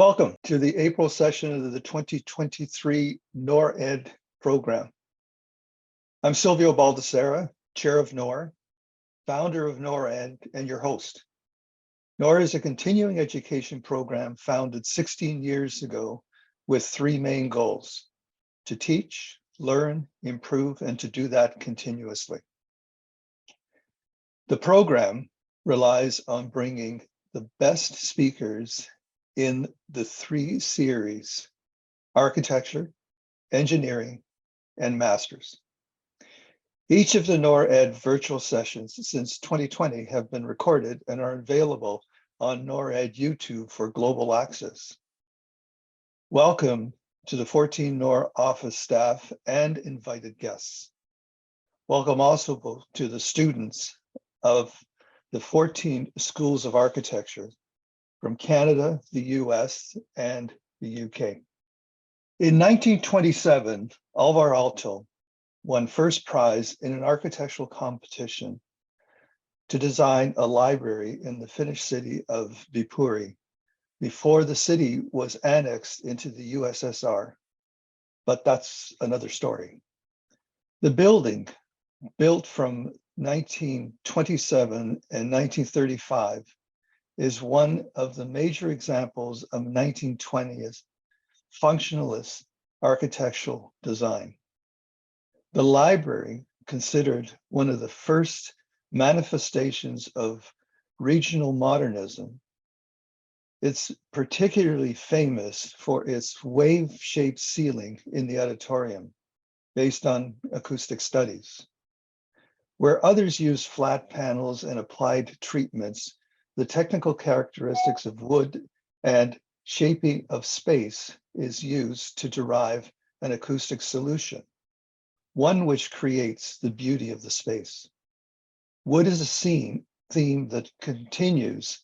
Welcome to the April session of the 2023 NORR program. I'm Silvio Baldessera, Chair of NORR, founder of NORR, and your host. NORR is a continuing education program founded 16 years ago with three main goals: to teach, learn, improve, and to do that continuously. The program relies on bringing the best speakers in the three series: architecture, engineering, and masters. Each of the NORR virtual sessions since 2020 have been recorded and are available on NORR YouTube for global access. Welcome to the 14 NORR office staff and invited guests. Welcome also to the students of the 14 schools of architecture from Canada, the US, and the UK. In 1927, Alvar Aalto won first prize in an architectural competition to design a library in the Finnish city of Viipuri before the city was annexed into the USSR, but that's another story. The building, built from 1927 and 1935, is one of the major examples of 1920s functionalist architectural design. The library, considered one of the first manifestations of regional modernism, it's particularly famous for its wave-shaped ceiling in the auditorium, based on acoustic studies. Where others use flat panels and applied treatments, the technical characteristics of wood and shaping of space is used to derive an acoustic solution, one which creates the beauty of the space. Wood is a theme that continues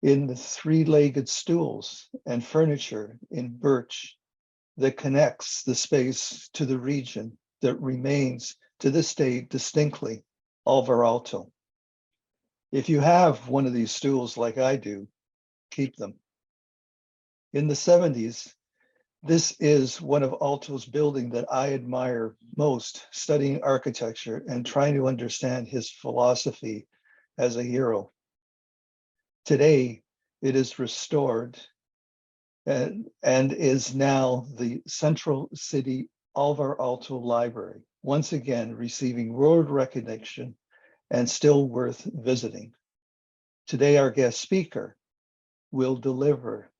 in the three-legged stools and furniture in birch that connects the space to the region that remains to this day distinctly Alvar Aalto. If you have one of these stools like I do, keep them. In the 70s, this is one of Aalto's buildings that I admire most, studying architecture and trying to understand his philosophy as a hero. Today, it is restored and is now the Central City Alvar Aalto Library, once again receiving world recognition and still worth visiting. Today, our guest speaker will deliver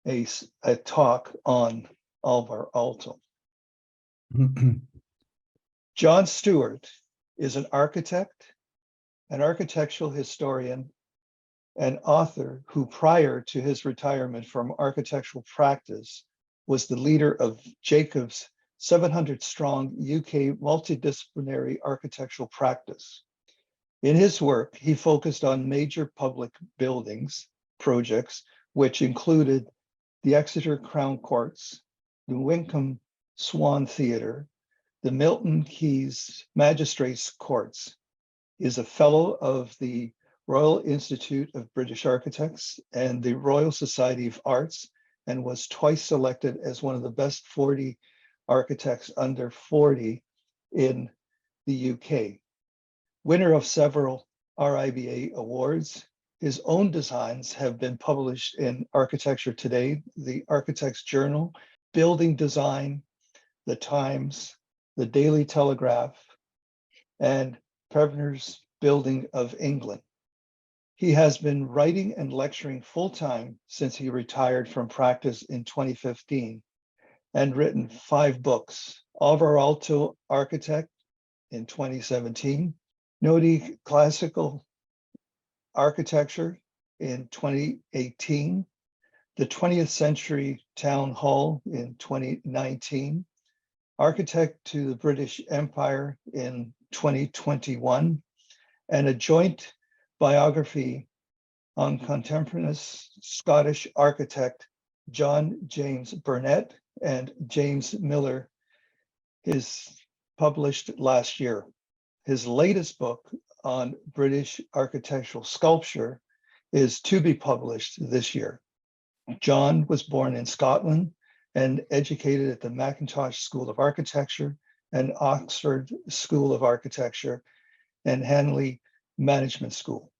a talk on Alvar Aalto. John Stewart is an architect, an architectural historian, and author who, prior to his retirement from architectural practice, was the leader of Jacobs' 700-strong UK multidisciplinary architectural practice. In his work, he focused on major public buildings projects, which included the Exeter Crown Courts, the Wincoln Swan Theatre, the Milton Keynes Magistrates Courts. He is a fellow of the Royal Institute of British Architects and the Royal Society of Arts, and was twice selected as one of the best 40 architects under 40 in the UK. Winner of several RIBA awards, his own designs have been published in Architecture Today, the Architect's Journal, Building Design, The Times, The Daily Telegraph, and Prevner's Building of England. He has been writing and lecturing full-time since he retired from practice in 2015 and written 5 books: Alvar Aalto Architect in 2017, Nordic Classical Architecture in 2018, The 20th Century Town Hall in 2019, Architect to the British Empire in 2021, and a joint biography on contemporaneous Scottish architect John James Burnett and James Miller is published last year. His latest book on British architectural sculpture is to be published this year. John was born in Scotland and educated at the Mackintosh School of Architecture and Oxford School of Architecture and Hanley Management School.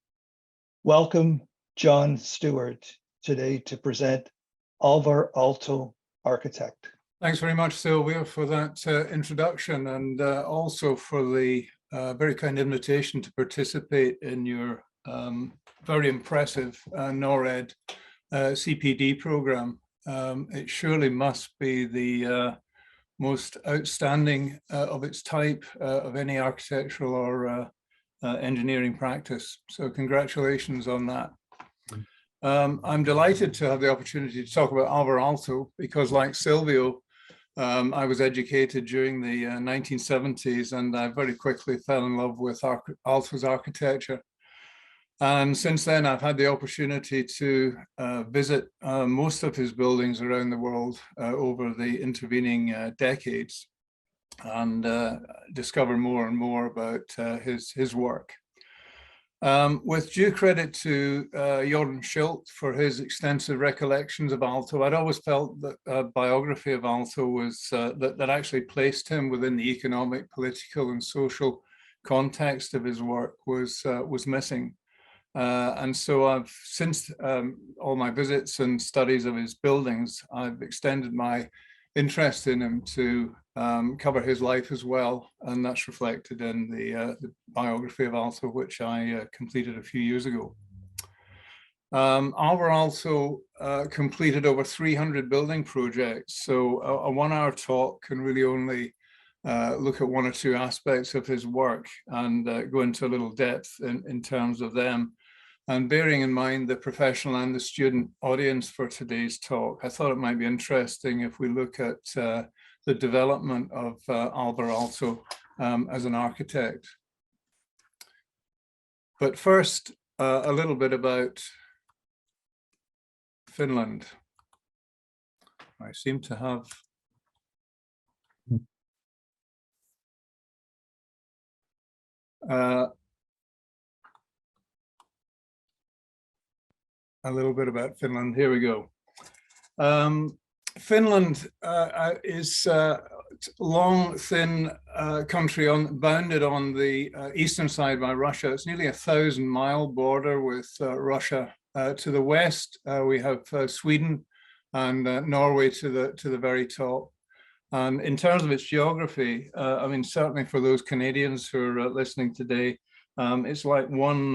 Welcome, John Stewart, today to present Alvar Aalto, architect. Thanks very much, Sylvia, for that introduction, and also for the very kind invitation to participate in your very impressive NORRED CPD program. It surely must be the most outstanding of its type of any architectural or engineering practice. So congratulations on that. I'm delighted to have the opportunity to talk about Alvar Aalto because, like Silvio, I was educated during the 1970s, and I very quickly fell in love with Aalto's architecture. And since then, I've had the opportunity to visit most of his buildings around the world over the intervening decades and discover more and more about his work. With due credit to Jordan Schilt for his extensive recollections of Aalto, I'd always felt that a biography of Aalto was that actually placed him within the economic, political, and social context of his work was missing. And so I've, since all my visits and studies of his buildings, I've extended my interest in him to cover his life as well, and that's reflected in the biography of Aalto, which I completed a few years ago. Alvar Aalto completed over 300 building projects, so a 1-hour talk can really only look at one or two aspects of his work and go into a little depth in terms of them. And bearing in mind the professional and the student audience for today's talk, I thought it might be interesting if we look at the development of Alvar Aalto as an architect. But first, a little bit about Finland. I seem to have a little bit about Finland. Here we go. Finland is a long, thin country bounded on the eastern side by Russia. It's nearly a 1,000-mile border with Russia. To the west, we have Sweden and Norway to the very top. And in terms of its geography, I mean, certainly for those Canadians who are listening today, it's like one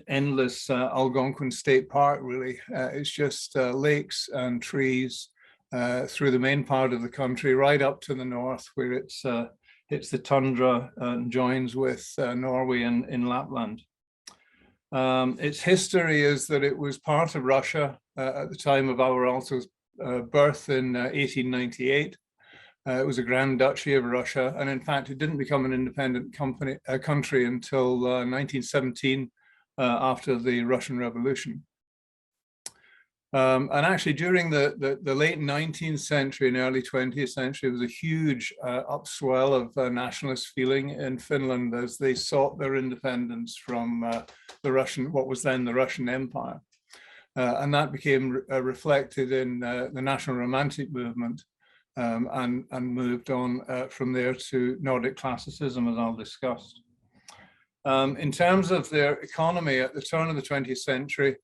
endless Algonquin State Park, really. It's just lakes and trees through the main part of the country, right up to the north, where it's the tundra and joins with Norway in Lapland. Its history is that it was part of Russia at the time of Alvar Aalto's birth in 1898. It was a Grand Duchy of Russia, and in fact, it didn't become an independent country until 1917, after the Russian Revolution. And actually, during the late 19th century and early 20th century, there was a huge upswell of nationalist feeling in Finland as they sought their independence from what was then the Russian Empire. And that became reflected in the National Romantic movement. And moved on from there to Nordic classicism, as I'll discuss. In terms of their economy at the turn of the 20th century,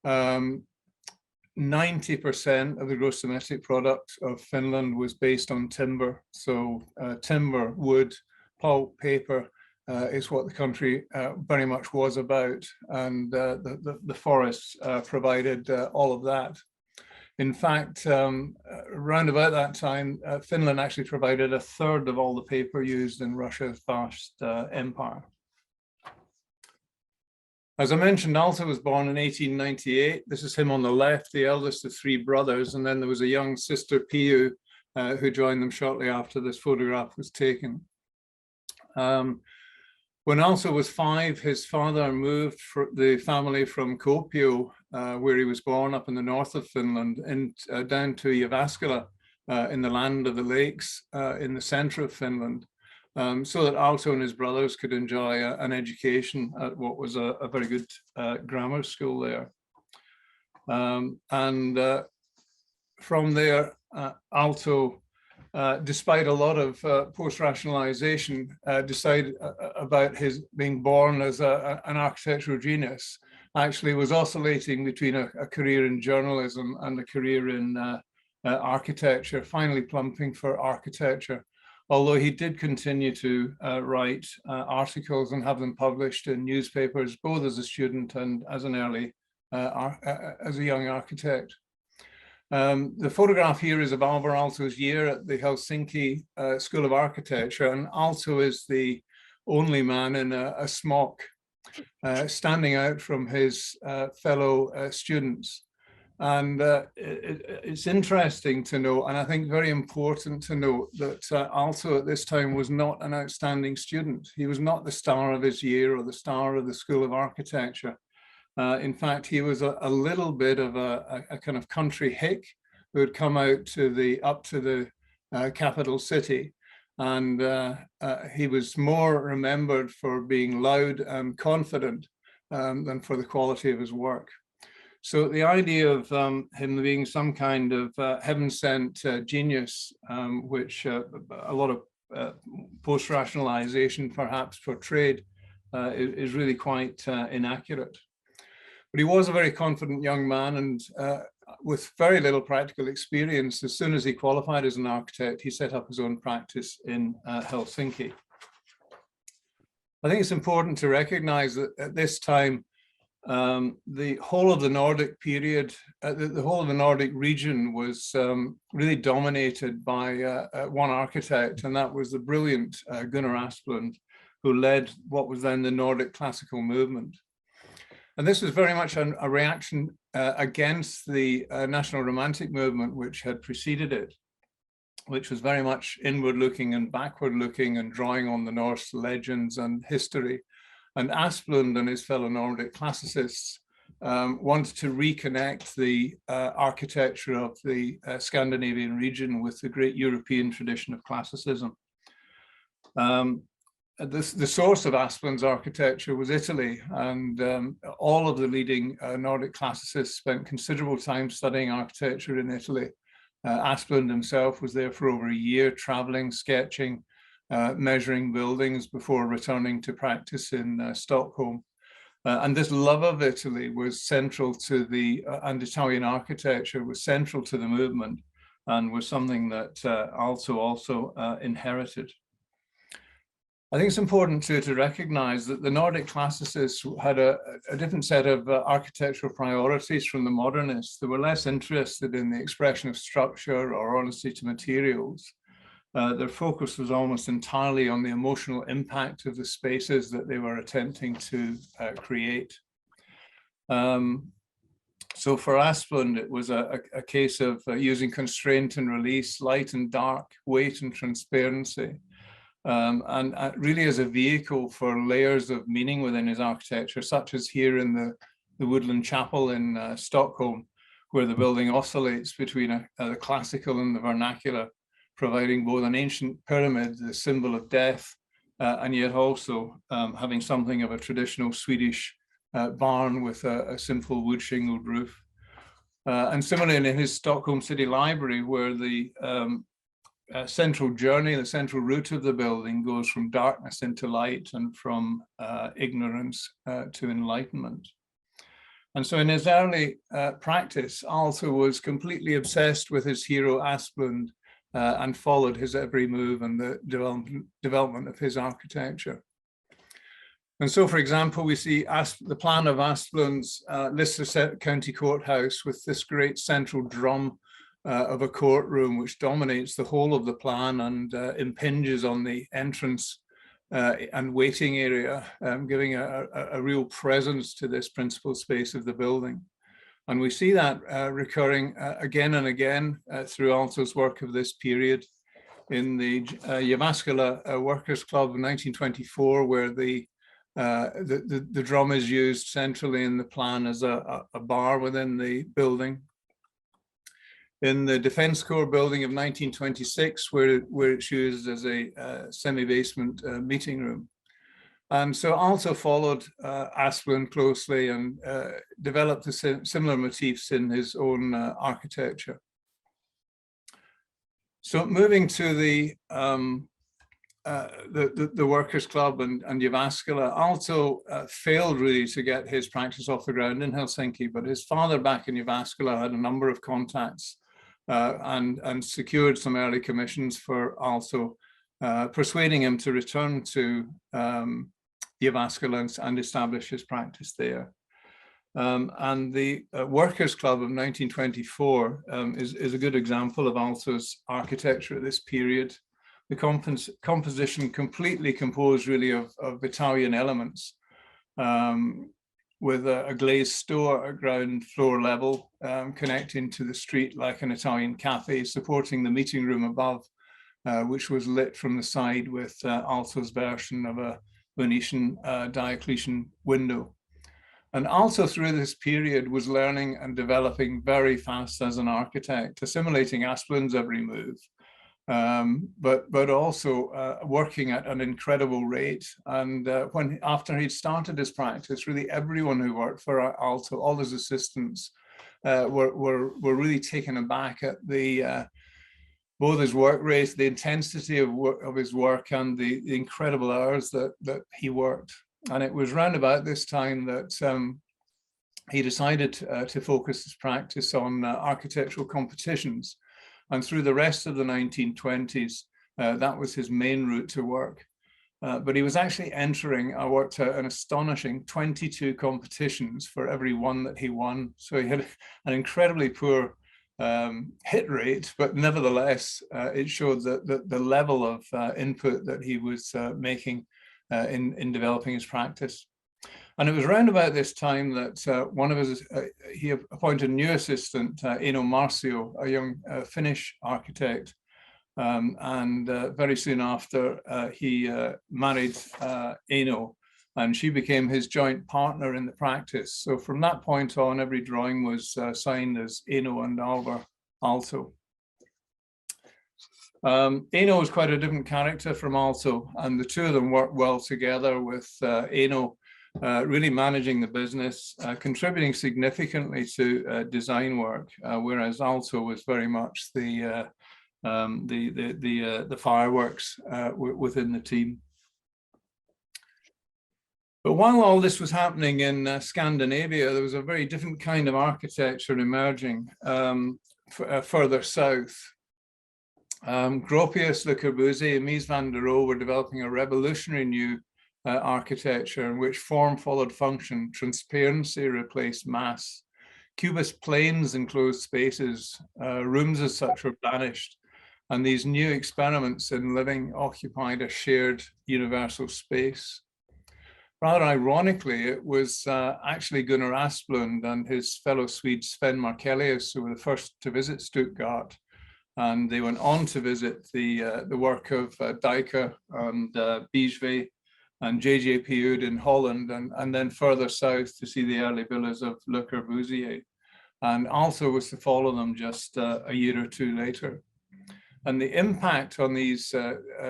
90% of the gross domestic product of Finland was based on timber. So timber, wood, pulp, paper is what the country very much was about. And the forests provided all of that. In fact, around about that time, Finland actually provided 1/3 of all the paper used in Russia's vast empire. As I mentioned, Aalto was born in 1898. This is him on the left, the eldest of 3 brothers. And then there was a young sister, Piu, who joined them shortly after this photograph was taken. When Aalto was 5, his father moved the family from Kuopio, where he was born up in the north of Finland, and down to Jyväskylä in the land of the lakes in the center of Finland, so that Aalto and his brothers could enjoy an education at what was a very good grammar school there. from there, Aalto, despite a lot of post-rationalization, decided about his being born as an architectural genius, actually was oscillating between a career in journalism and a career in architecture, finally plumping for architecture, although he did continue to write articles and have them published in newspapers, both as a student and as an early, as a young architect. The photograph here is of Alvar Aalto's year at the Helsinki School of Architecture, and Aalto is the only man in a smock standing out from his fellow students. And it's interesting to note, and I think very important to note, that Aalto at this time was not an outstanding student. He was not the star of his year or the star of the School of Architecture. In fact, he was a little bit of a kind of country hick who had come out to up to the capital city. And he was more remembered for being loud and confident than for the quality of his work. So the idea of him being some kind of heaven-sent genius, which a lot of post-rationalization perhaps portrayed, is really quite inaccurate. But he was a very confident young man, and with very little practical experience. As soon as he qualified as an architect, he set up his own practice in Helsinki. I think it's important to recognize that at this time, the whole of the Nordic period, the whole of the Nordic region was really dominated by one architect, and that was the brilliant Gunnar Asplund, who led what was then the Nordic classical movement. And this was very much a reaction against the National Romantic movement, which had preceded it, which was very much inward looking and backward looking and drawing on the Norse legends and history. And Asplund and his fellow Nordic classicists wanted to reconnect the architecture of the Scandinavian region with the great European tradition of classicism. The source of Asplund's architecture was Italy, and all of the leading Nordic classicists spent considerable time studying architecture in Italy. Asplund himself was there for over a year, traveling, sketching, measuring buildings before returning to practice in Stockholm. And this love of Italy was central to and Italian architecture was central to the movement, and was something that Aalto also inherited. I think it's important to recognize that the Nordic classicists had a different set of architectural priorities from the modernists. They were less interested in the expression of structure or honesty to materials. Their focus was almost entirely on the emotional impact of the spaces that they were attempting to create. So for Asplund, it was a case of using constraint and release, light and dark, weight and transparency. And really as a vehicle for layers of meaning within his architecture, such as here in the Woodland Chapel in Stockholm, where the building oscillates between the classical and the vernacular, providing both an ancient pyramid, the symbol of death, and yet also having something of a traditional Swedish barn with a simple wood shingled roof. And similarly in his Stockholm City Library, where the central journey, the central route of the building goes from darkness into light and from ignorance to enlightenment. And so in his early practice, Aalto was completely obsessed with his hero Asplund and followed his every move and the development of his architecture. And so, for example, we see the plan of Asplund's Lister County Courthouse with this great central drum of a courtroom which dominates the whole of the plan and impinges on the entrance and waiting area, giving a real presence to this principal space of the building. And we see that recurring again and again through Aalto's work of this period in the Jyväskylä Workers' Club of 1924, where the drum is used centrally in the plan as a bar within the building. In the Defence Corps building of 1926, where it's used as a semi-basement meeting room. And so Aalto followed Asplund closely and developed the similar motifs in his own architecture. So moving to the Workers' Club and Jyväskylä, Aalto failed really to get his practice off the ground in Helsinki, but his father back in Jyväskylä had a number of contacts and secured some early commissions for Aalto, persuading him to return to Jyväskylä and establish his practice there. And the Workers' Club of 1924 is a good example of Aalto's architecture at this period. The composition completely composed really of Italian elements, with a glazed store at ground floor level, connecting to the street like an Italian cafe, supporting the meeting room above, which was lit from the side with Aalto's version of a Venetian Diocletian window. And Aalto through this period was learning and developing very fast as an architect, assimilating Asplin's every move, but also working at an incredible rate. And after he'd started his practice, really everyone who worked for Aalto, all his assistants, were really taken aback at the both his work rate, the intensity of his work, and the incredible hours that he worked. And it was round about this time that he decided to focus his practice on architectural competitions. And through the rest of the 1920s, that was his main route to work. But he was actually entering, I worked out an astonishing 22 competitions for every one that he won. So he had an incredibly poor hit rate, but nevertheless, it showed that the level of input that he was making in developing his practice. And it was around about this time that one of his, he appointed a new assistant, Eino Marcio, a young Finnish architect. And very soon after, he married Eino, and she became his joint partner in the practice. So from that point on, every drawing was signed as Eino and Alvar Aalto. Eino was quite a different character from Aalto, and the two of them worked well together, with Eino really managing the business, contributing significantly to design work, whereas Aalto was very much the fireworks within the team. But while all this was happening in Scandinavia, there was a very different kind of architecture emerging further south. Gropius, Le Corbusier, and Mies van der Rohe were developing a revolutionary new architecture in which form followed function, transparency replaced mass, cubist planes enclosed spaces, rooms as such were banished, and these new experiments in living occupied a shared universal space. Rather ironically, it was actually Gunnar Asplund and his fellow Swede Sven Markelius who were the first to visit Stuttgart, and they went on to visit the work of Dijker and Bijve and J.J. Piud in Holland, and then further south to see the early villas of Le Corbusier. And Aalto was to follow them just a year or two later. And the impact on these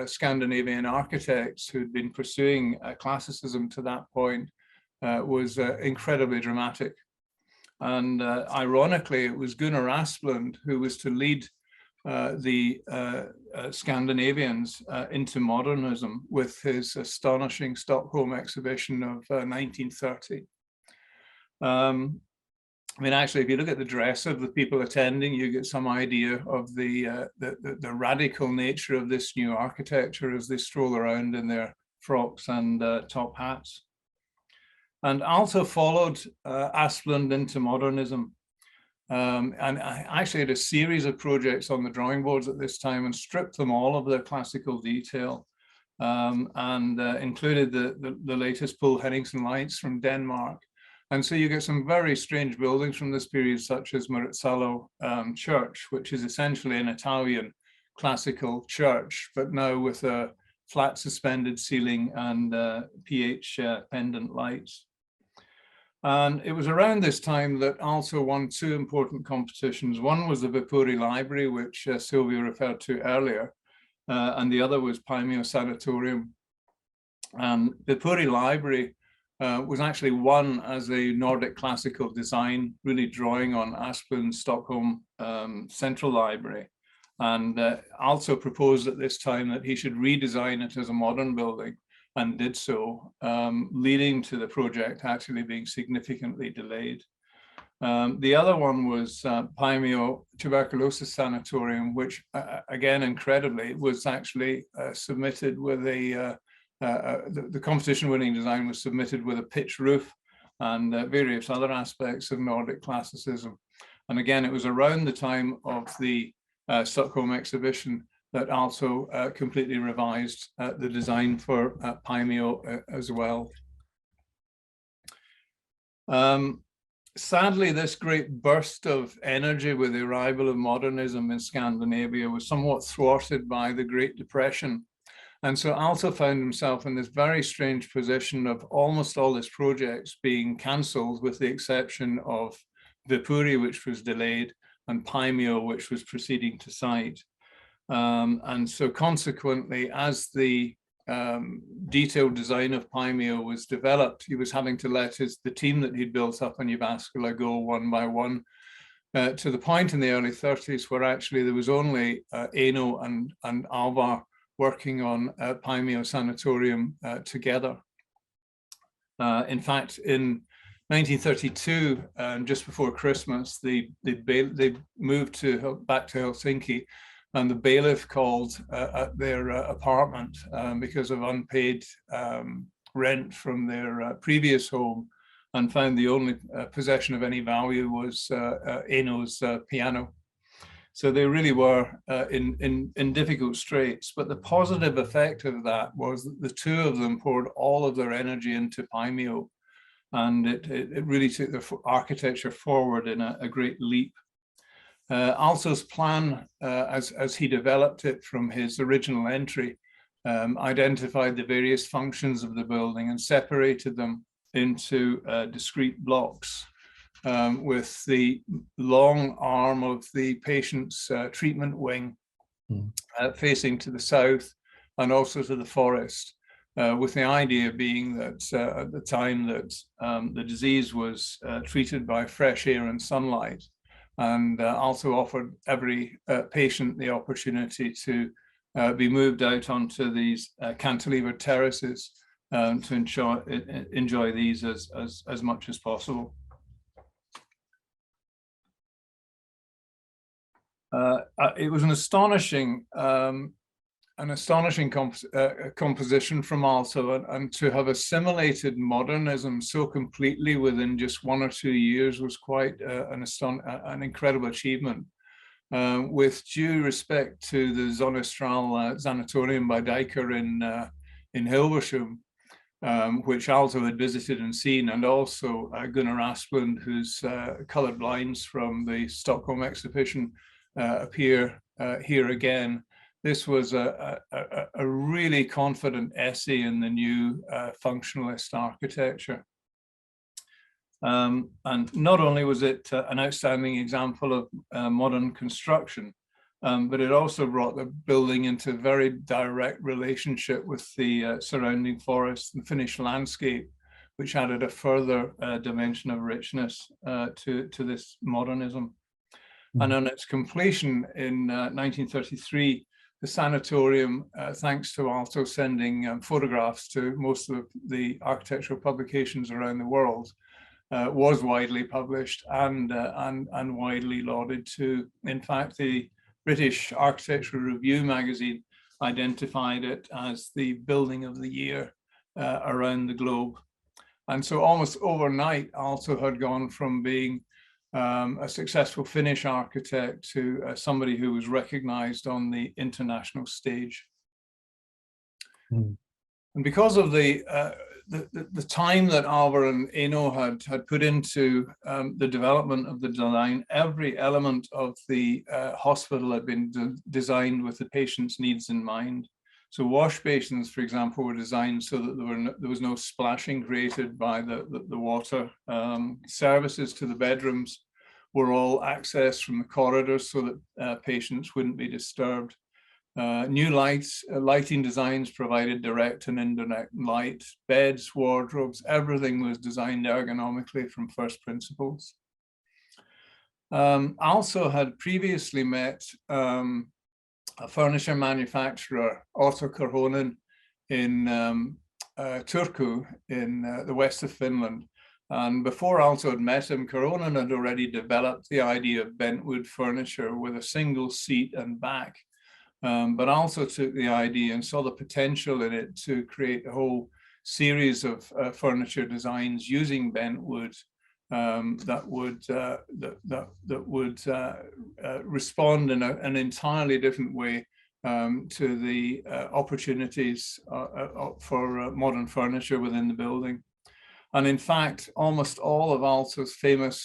Scandinavian architects who'd been pursuing classicism to that point was incredibly dramatic. And ironically, it was Gunnar Asplund who was to lead the Scandinavians into modernism with his astonishing Stockholm exhibition of 1930. I mean, actually, if you look at the dress of the people attending, you get some idea of the radical nature of this new architecture as they stroll around in their frocks and top hats. And Aalto followed Asplund into modernism. And I actually had a series of projects on the drawing boards at this time and stripped them all of their classical detail, and included the latest Poul Henningsen lights from Denmark. And so you get some very strange buildings from this period, such as Maritzalo Church, which is essentially an Italian classical church, but now with a flat suspended ceiling and pH pendant lights. And it was around this time that Aalto won two important competitions. One was the Viipuri Library, which Sylvia referred to earlier, and the other was Paimio Sanatorium. And Viipuri Library was actually won as a Nordic classical design, really drawing on Asplund's Stockholm Central Library. And Aalto proposed at this time that he should redesign it as a modern building, and did so, leading to the project actually being significantly delayed. The other one was Paimio Tuberculosis Sanatorium, which again, incredibly, was actually submitted with the competition-winning design was submitted with a pitch roof and various other aspects of Nordic classicism. And again, it was around the time of the Stockholm exhibition that also completely revised the design for Paimio as well. Sadly, this great burst of energy with the arrival of modernism in Scandinavia was somewhat thwarted by the Great Depression. And so Aalto found himself in this very strange position of almost all his projects being cancelled, with the exception of Viipuri, which was delayed, and Paimio, which was proceeding to site. And so consequently, as the detailed design of Paimio was developed, he was having to let the team that he'd built up in Jyväskylä go one by one, to the point in the early 30s where actually there was only Eno and Alvar working on Paimio Sanatorium together. In fact, in 1932, just before Christmas, they moved back to Helsinki, and the bailiff called at their apartment because of unpaid rent from their previous home, and found the only possession of any value was Eno's piano. So they really were in difficult straits. But the positive effect of that was that the two of them poured all of their energy into Paimio, and it really took the architecture forward in a great leap. Aalto's plan, as he developed it from his original entry, identified the various functions of the building and separated them into discrete blocks, with the long arm of the patient's treatment wing facing to the south and also to the forest, with the idea being that at the time that the disease was treated by fresh air and sunlight, and also offered every patient the opportunity to be moved out onto these cantilevered terraces to enjoy these as much as possible. It was an astonishing composition from Aalto, and to have assimilated modernism so completely within just 1 or 2 years was quite an incredible achievement. With due respect to the Zonestral Sanatorium by Dijker in Hilversum, which Aalto had visited and seen, and also Gunnar Asplund, whose coloured lines from the Stockholm exhibition appear here again. This was a really confident essay in the new functionalist architecture. And not only was it an outstanding example of modern construction, but it also brought the building into very direct relationship with the surrounding forest and Finnish landscape, which added a further dimension of richness to this modernism. And on its completion in 1933, the sanatorium, thanks to Aalto sending photographs to most of the architectural publications around the world, was widely published and widely lauded too. In fact, the British Architectural Review magazine identified it as the building of the year around the globe. And so almost overnight, Aalto had gone from being a successful Finnish architect to somebody who was recognized on the international stage. And because of the time that Alvar and Eno had put into the development of the design, every element of the hospital had been designed with the patient's needs in mind. So wash basins, for example, were designed so that there was no splashing created by the water. Services to the bedrooms were all accessed from the corridors so that patients wouldn't be disturbed. New lighting designs provided direct and indirect light, beds, wardrobes, everything was designed ergonomically from first principles. Also had previously met a furniture manufacturer, Aalto in Turku in the west of Finland. And before Aalto had met him, Koronen had already developed the idea of bentwood furniture with a single seat and back. But Aalto took the idea and saw the potential in it to create a whole series of furniture designs using bentwood that would respond in an entirely different way to the opportunities for modern furniture within the building. And in fact, almost all of Aalto's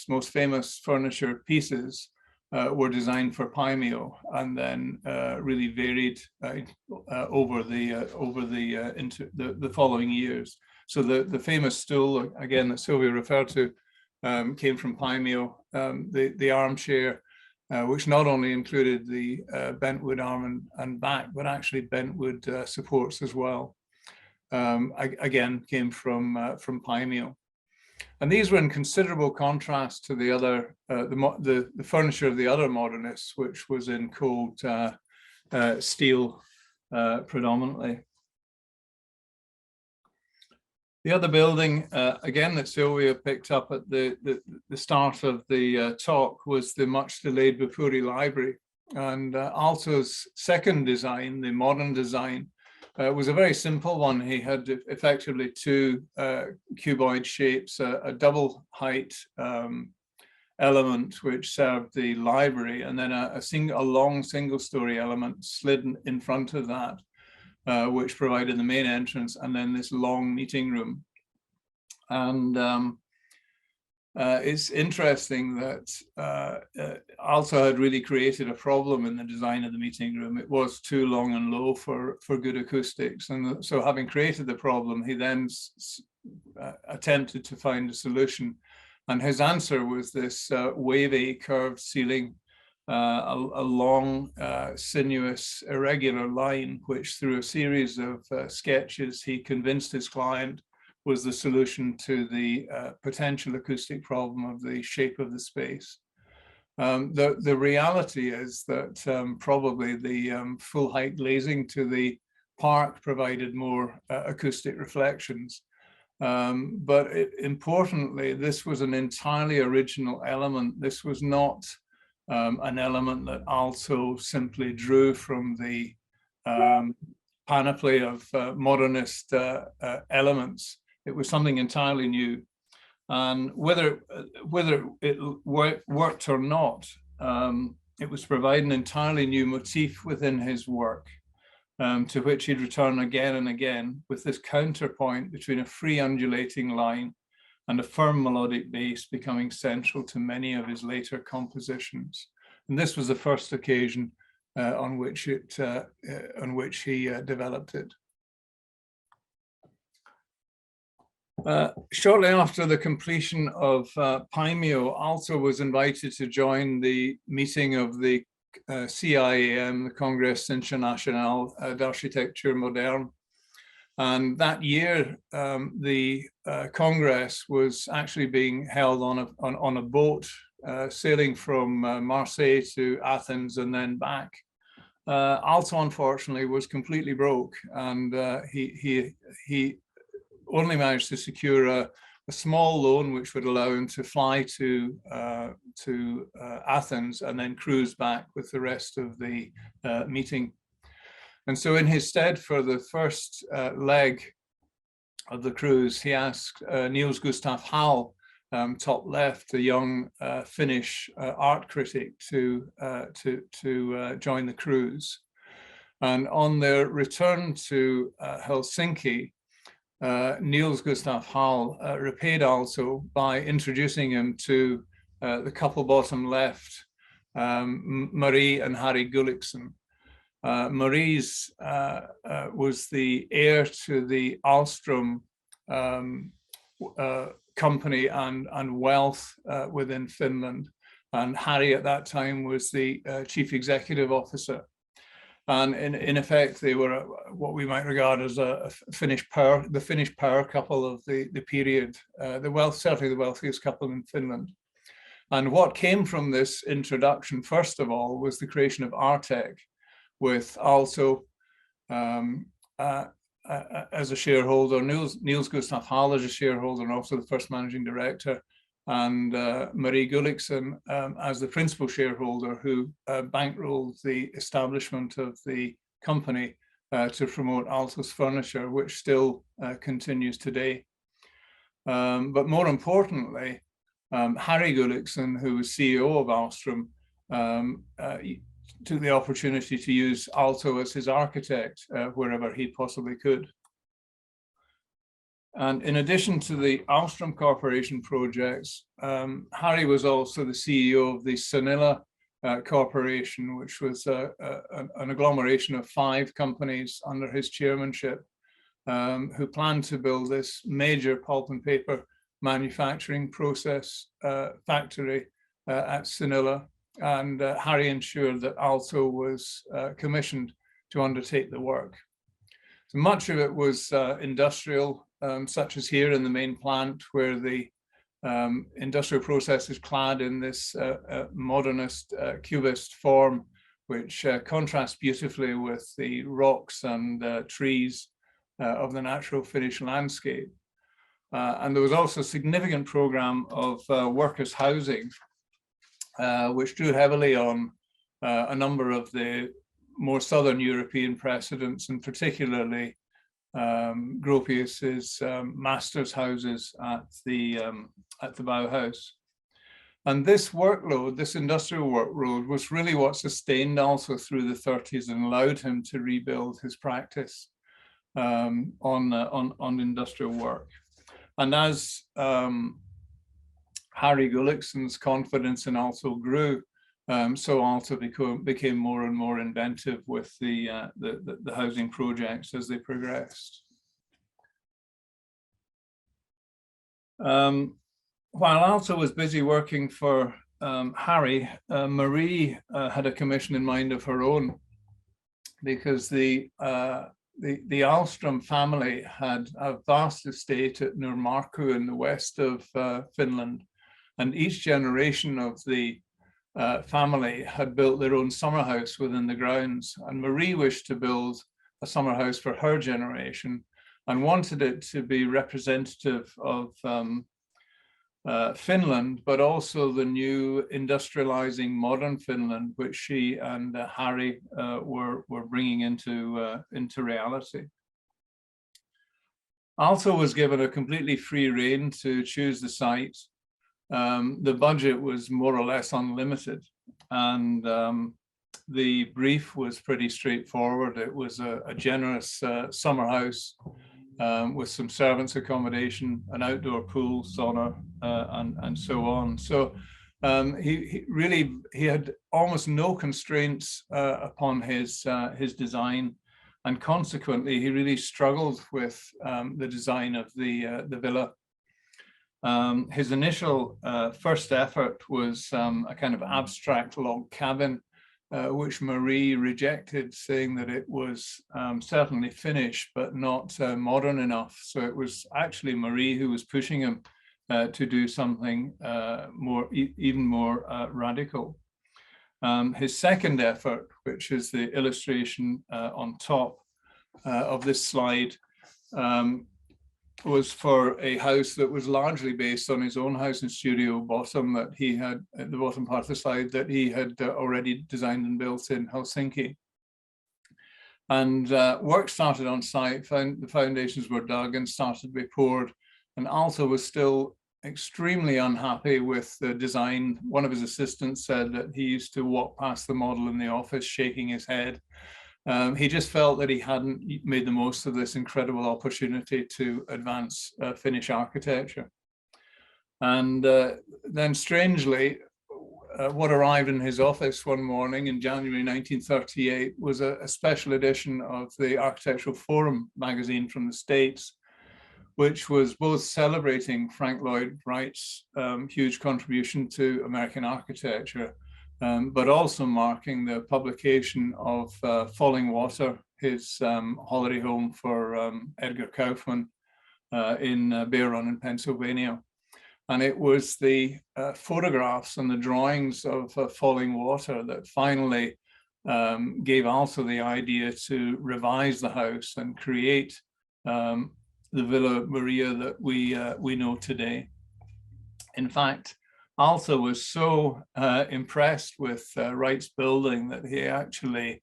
most famous furniture pieces were designed for Paimio and then really varied over the following years. So the famous stool, again, that Sylvia referred to, came from Paimio. The armchair, which not only included the bentwood arm and back, but actually bentwood supports as well, again came from Paimio. And these were in considerable contrast to the other, the furniture of the other modernists, which was in cold steel predominantly. The other building, again, that Sylvia picked up at the start of the talk was the much delayed Vapuri Library. And Aalto's second design, the modern design, was a very simple one. He had effectively two cuboid shapes, a double height element which served the library, and then a long single story element slid in front of that, which provided the main entrance, and then this long meeting room. And it's interesting that Aalto had really created a problem in the design of the meeting room. It was too long and low for good acoustics. And so having created the problem, he then attempted to find a solution. And his answer was this wavy curved ceiling, a long, sinuous, irregular line, which through a series of sketches, he convinced his client was the solution to the potential acoustic problem of the shape of the space. The reality is that probably the full height glazing to the park provided more acoustic reflections. But importantly, this was an entirely original element. This was not an element that Aalto simply drew from the panoply of modernist elements. It was something entirely new, and whether it worked or not, it was to provide an entirely new motif within his work, to which he'd return again and again, with this counterpoint between a free undulating line and a firm melodic bass becoming central to many of his later compositions. And this was the first occasion on which he developed it. Shortly after the completion of Paimio, Aalto was invited to join the meeting of the CIAM, the Congrès International d'Architecture Moderne. And that year, the Congress was actually being held on a boat sailing from Marseille to Athens and then back. Aalto, unfortunately, was completely broke, and he only managed to secure a small loan which would allow him to fly to Athens and then cruise back with the rest of the meeting. And so in his stead, for the first leg of the cruise, he asked Niels Gustav Hall, top left, a young Finnish art critic, to join the cruise. And on their return to Helsinki, Niels Gustav Hall repaid Aalto by introducing him to the couple bottom left, Marie and Harry Gulliksen. Marie's was the heir to the Alstrom company and wealth within Finland. And Harry at that time was the chief executive officer. And in effect, they were what we might regard as the Finnish power couple of the period, certainly the wealthiest couple in Finland. And what came from this introduction, first of all, was the creation of Artec, with Aalto as a shareholder, Niels Gustav Hall as a shareholder and also the first managing director, and Marie Gulliksen as the principal shareholder, who bankrolled the establishment of the company to promote Aalto's furniture, which still continues today. But more importantly, Harry Gulliksen, who was CEO of Alstom, took the opportunity to use Aalto as his architect wherever he possibly could. And in addition to the Alstom Corporation projects, Harry was also the CEO of the Sonila Corporation, which was an agglomeration of 5 companies under his chairmanship, who planned to build this major pulp and paper manufacturing process factory at Sonila. And Harry ensured that Aalto was commissioned to undertake the work. So much of it was industrial, such as here in the main plant, where the industrial process is clad in this modernist cubist form, which contrasts beautifully with the rocks and trees of the natural Finnish landscape. And there was also a significant program of workers' housing, which drew heavily on a number of the more southern European precedents, and particularly Gropius's master's houses at the Bauhaus. And this workload, this industrial workload, was really what sustained also through the 30s and allowed him to rebuild his practice on industrial work. And as Harry Gulliksen's confidence in Aalto grew, so Aalto became more and more inventive with the housing projects as they progressed. While Aalto was busy working for Harry, Marie had a commission in mind of her own, because the Ahlström family had a vast estate at NORR in the west of Finland, and each generation of the family had built their own summer house within the grounds. And Marie wished to build a summer house for her generation and wanted it to be representative of Finland, but also the new industrializing modern Finland, which she and Harry were bringing into reality. Aalto was given a completely free rein to choose the site. The budget was more or less unlimited, and the brief was pretty straightforward. It was a generous summer house with some servants' accommodation, an outdoor pool, sauna, and so on. So he had almost no constraints upon his design, and consequently he really struggled with the design of the villa. His initial first effort was a kind of abstract log cabin, which Marie rejected, saying that it was certainly Finnish, but not modern enough. So it was actually Marie who was pushing him to do something even more radical. His second effort, which is the illustration on top of this slide, was for a house that was largely based on his own house and studio bottom that he had at the bottom part of the slide that he had already designed and built in Helsinki. And work started on site, the foundations were dug and started to be poured, and Aalto was still extremely unhappy with the design. One of his assistants said that he used to walk past the model in the office shaking his head. He just felt that he hadn't made the most of this incredible opportunity to advance Finnish architecture. And then strangely, what arrived in his office one morning in January 1938 was a special edition of the Architectural Forum magazine from the States, which was both celebrating Frank Lloyd Wright's huge contribution to American architecture, but also marking the publication of Falling Water, his holiday home for Edgar Kaufman in Bear Run in Pennsylvania. And it was the photographs and the drawings of Falling Water that finally gave Aalto the idea to revise the house and create the Villa Mairea that we know today. In fact, Aalto was so impressed with Wright's building that he actually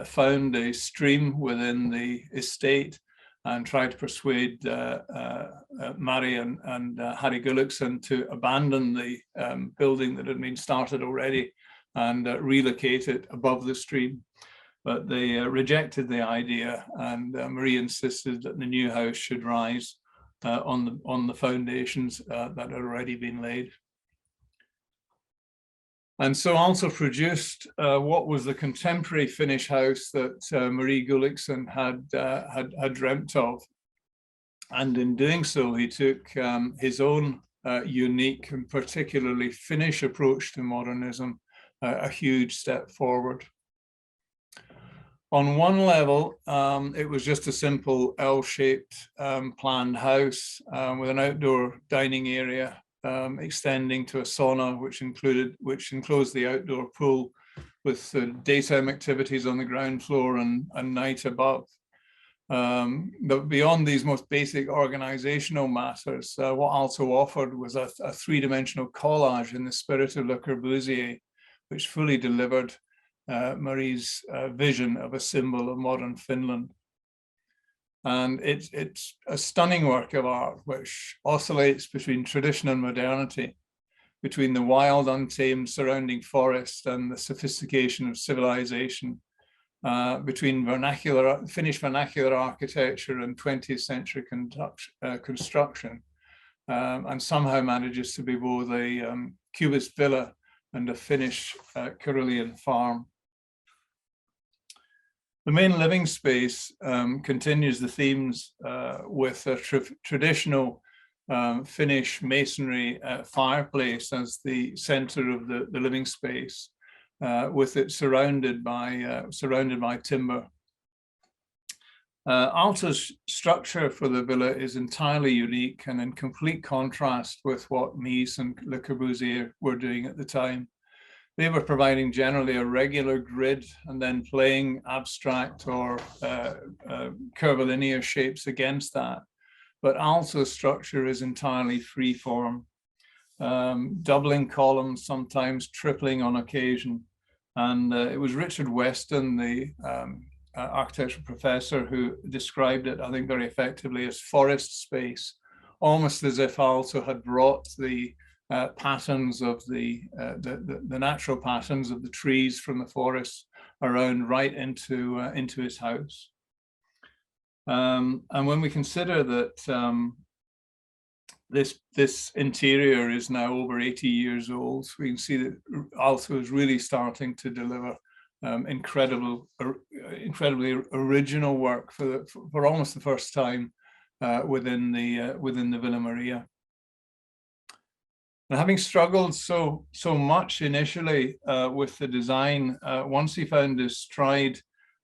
found a stream within the estate and tried to persuade Mairea and Harry Gullikson to abandon the building that had been started already and relocate it above the stream. But they rejected the idea, and Mairea insisted that the new house should rise on the foundations that had already been laid. And so Aalto produced what was the contemporary Finnish house that Marie Gullikson had dreamt of. And in doing so, he took his own unique and particularly Finnish approach to modernism a huge step forward. On one level, it was just a simple L-shaped planned house with an outdoor dining area extending to a sauna, which enclosed the outdoor pool with daytime activities on the ground floor and night above. But beyond these most basic organizational matters, what Aalto offered was a three-dimensional collage in the spirit of Le Corbusier, which fully delivered Marie's vision of a symbol of modern Finland. And it's a stunning work of art which oscillates between tradition and modernity, between the wild, untamed surrounding forest and the sophistication of civilization, between Finnish vernacular architecture and 20th century construction, and somehow manages to be both a Cubist villa and a Finnish Carolean farm. The main living space continues the themes with a traditional Finnish masonry fireplace as the center of the living space, with it surrounded by timber. Aalto's structure for the villa is entirely unique and in complete contrast with what Mies and Le Corbusier were doing at the time. They were providing generally a regular grid and then playing abstract or curvilinear shapes against that. But Aalto's structure is entirely free form, doubling columns, sometimes tripling on occasion. And it was Richard Weston, the architecture professor, who described it, I think, very effectively as forest space, almost as if Aalto had brought the patterns of the natural patterns of the trees from the forest around right into his house. And when we consider that this interior is now over 80 years old, we can see that Aalto is really starting to deliver incredibly original work for almost the first time within the Villa Mairea. And having struggled so much initially with the design, once he found his stride,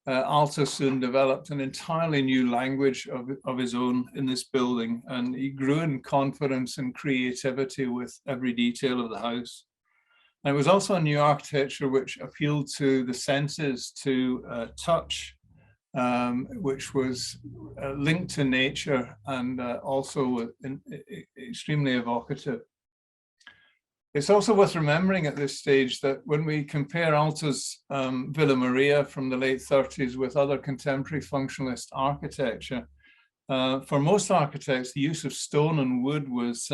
Aalto soon developed an entirely new language of his own in this building, and he grew in confidence and creativity with every detail of the house. And it was also a new architecture which appealed to the senses, to touch, which was linked to nature and also extremely evocative. It's also worth remembering at this stage that when we compare Aalto's Villa Mairea from the late 30s with other contemporary functionalist architecture, for most architects, the use of stone and wood was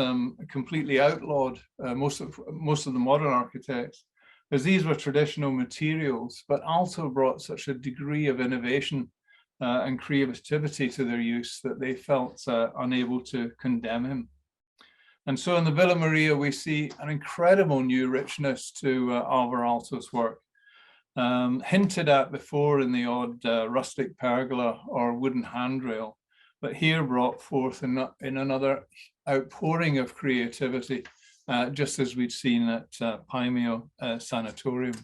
completely outlawed, most of the modern architects, as these were traditional materials. But Aalto brought such a degree of innovation and creativity to their use that they felt unable to condemn him. And so in the Villa Mairea, we see an incredible new richness to Alvar Aalto's work, hinted at before in the odd rustic pergola or wooden handrail, but here brought forth in another outpouring of creativity, just as we'd seen at Paimio Sanatorium.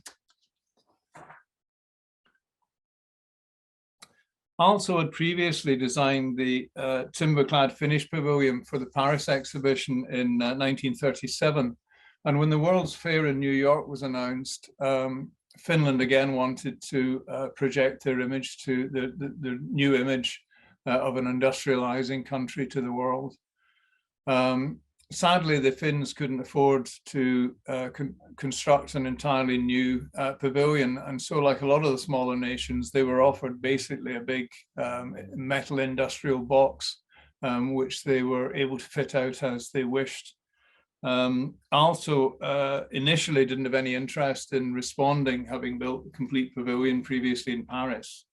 Aalto had previously designed the timber-clad Finnish pavilion for the Paris exhibition in 1937. And when the World's Fair in New York was announced, Finland again wanted to project their image to the new image of an industrializing country to the world. Sadly, the Finns couldn't afford to construct an entirely new pavilion. And so like a lot of the smaller nations, they were offered basically a big metal industrial box, which they were able to fit out as they wished. Aalto initially didn't have any interest in responding, having built a complete pavilion previously in Paris.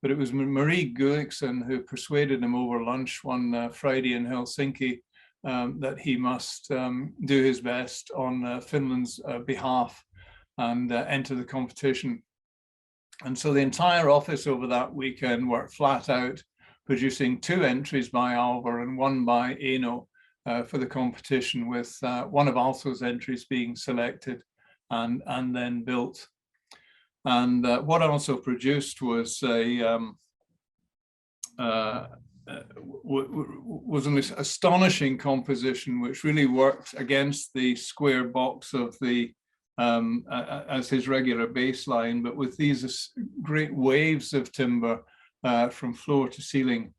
But it was Marie Gulliksen who persuaded him over lunch one Friday in Helsinki that he must do his best on Finland's behalf and enter the competition. And so the entire office over that weekend worked flat out, producing 2 entries by Alvar and 1 by Eino for the competition, with one of Aalto's entries being selected and then built. And what Aalto produced was was an astonishing composition, which really worked against the square box of the as his regular baseline, but with these great waves of timber from floor to ceiling,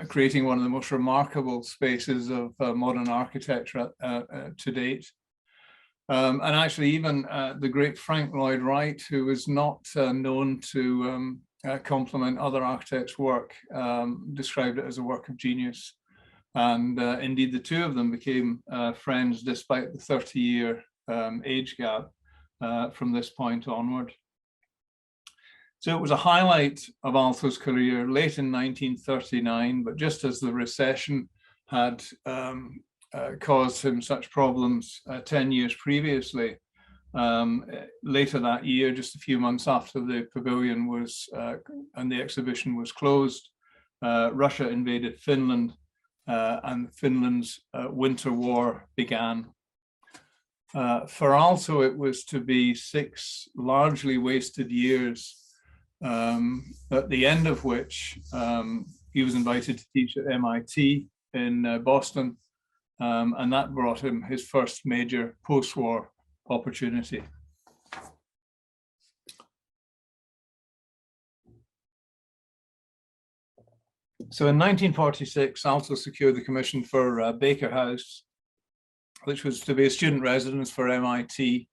creating one of the most remarkable spaces of modern architecture to date. And actually, even the great Frank Lloyd Wright, who was not known to compliment other architects' work, described it as a work of genius. And indeed, the 2 of them became friends despite the 30-year age gap from this point onward. So it was a highlight of Aalto's career late in 1939, but just as the recession had caused him such problems 10 years previously, later that year, just a few months after the pavilion was and the exhibition was closed, Russia invaded Finland and Finland's winter war began. For Aalto, it was to be 6 largely wasted years, at the end of which he was invited to teach at MIT in Boston, and that brought him his first major post-war opportunity. So in 1946, Aalto secured the commission for Baker House, which was to be a student residence for MIT.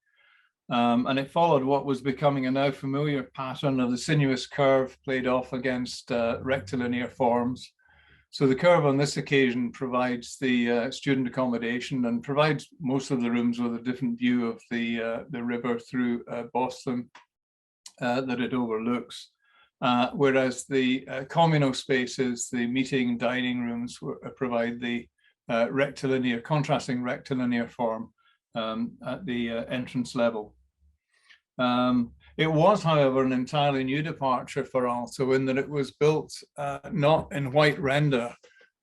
And it followed what was becoming a now familiar pattern of the sinuous curve played off against rectilinear forms. So the curve on this occasion provides the student accommodation and provides most of the rooms with a different view of the river through Boston that it overlooks. Whereas the communal spaces, the meeting and dining rooms, provide the rectilinear, contrasting rectilinear form at the entrance level. It was, however, an entirely new departure for Aalto in that it was built not in white render,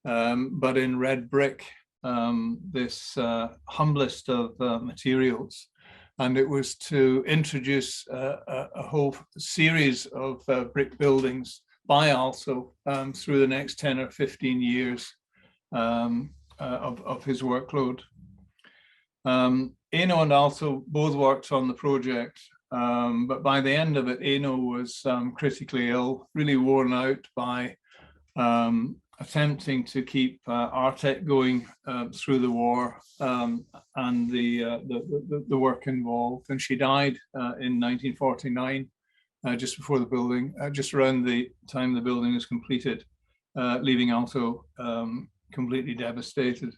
but in red brick, this humblest of materials. And it was to introduce a whole series of brick buildings by Aalto through the next 10 or 15 years of his workload. Eino and Aalto both worked on the project, but by the end of it, Eino was critically ill, really worn out by attempting to keep Artek going through the war and the work involved. And she died in 1949, just before the building, just around the time the building is completed, leaving Aalto completely devastated.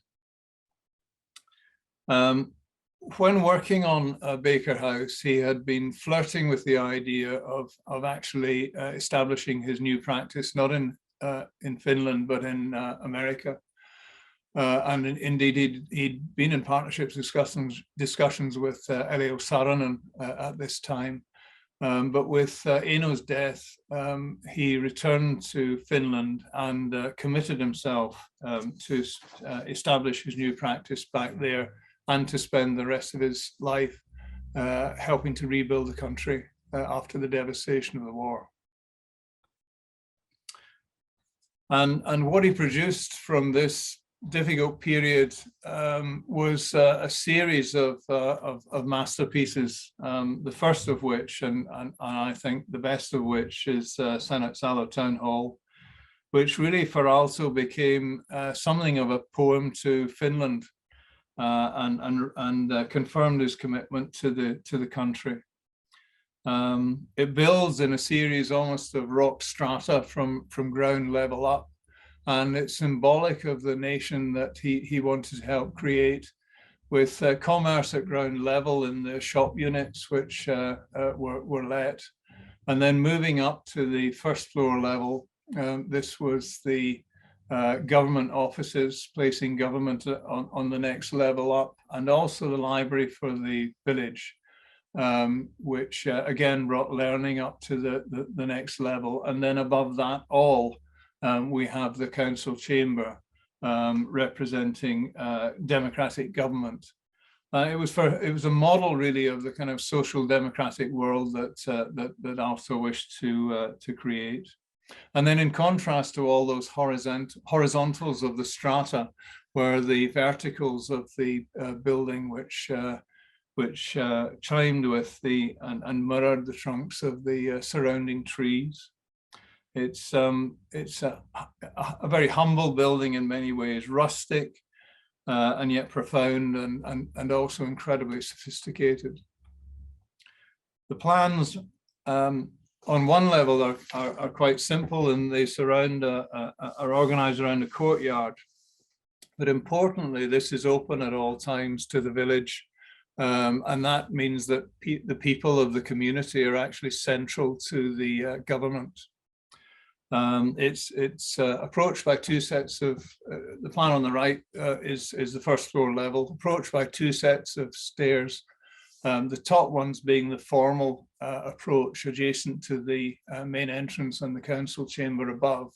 When working on Baker House, he had been flirting with the idea of actually establishing his new practice, not in Finland, but in America. And indeed, he'd been in partnerships discussions with Elio Saarinen at this time. But with Eino's death, he returned to Finland and committed himself to establish his new practice back there, and to spend the rest of his life helping to rebuild the country after the devastation of the war. And what he produced from this difficult period was a series of masterpieces, the first of which, and I think the best of which, is Senate Salo Town Hall, which really for Aalto became something of a poem to Finland, and confirmed his commitment to the country. It builds in a series almost of rock strata from ground level up, and it's symbolic of the nation that he wanted to help create, with commerce at ground level in the shop units which were let, and then moving up to the first floor level. This was the government offices, placing government on the next level up, and also the library for the village, which again brought learning up to the next level. And then above that all, we have the council chamber, representing democratic government. It was a model really of the kind of social democratic world that Aalto wished to create. And then in contrast to all those horizontals of the strata were the verticals of the building, which chimed with and mirrored the trunks of the surrounding trees. It's a very humble building in many ways, rustic, and yet profound, and also incredibly sophisticated. The plans on one level are quite simple, and they are organized around a courtyard. But importantly, this is open at all times to the village. And that means that the people of the community are actually central to the government. It's approached by two sets of, the plan on the right is the first floor level, approached by two sets of stairs. The top ones being the formal approach adjacent to the main entrance and the council chamber above.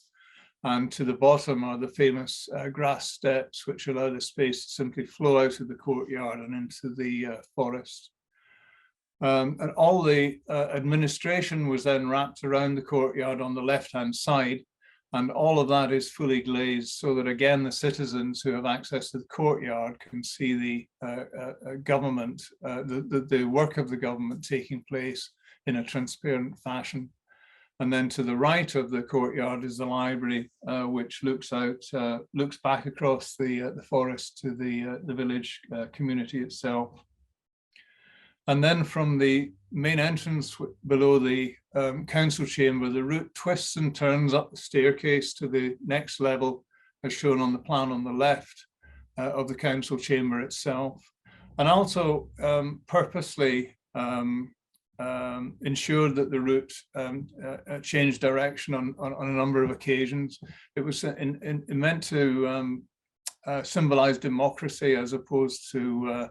And to the bottom are the famous grass steps, which allow the space to simply flow out of the courtyard and into the forest. And all the administration was then wrapped around the courtyard on the left-hand side, and all of that is fully glazed, so that again the citizens who have access to the courtyard can see the government, the work of the government taking place in a transparent fashion. And then to the right of the courtyard is the library, which looks back across the forest to the village community itself. And then from the main entrance below the council chamber, the route twists and turns up the staircase to the next level, as shown on the plan on the left of the council chamber itself. And also purposely ensured that the route changed direction on a number of occasions. It was meant to symbolize democracy as opposed to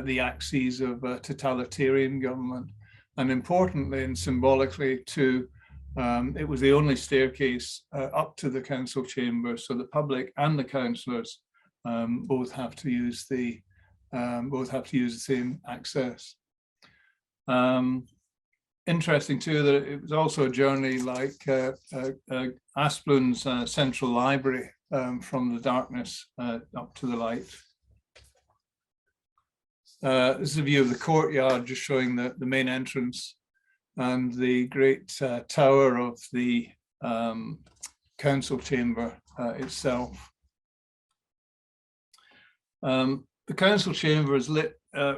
the axes of totalitarian government. And importantly and symbolically too, it was the only staircase up to the council chamber, so the public and the councillors both have to use the same access. Interesting too that it was also a journey like Asplund's central library, from the darkness up to the light. This is a view of the courtyard, just showing the main entrance and the great tower of the council chamber itself. The council chamber is lit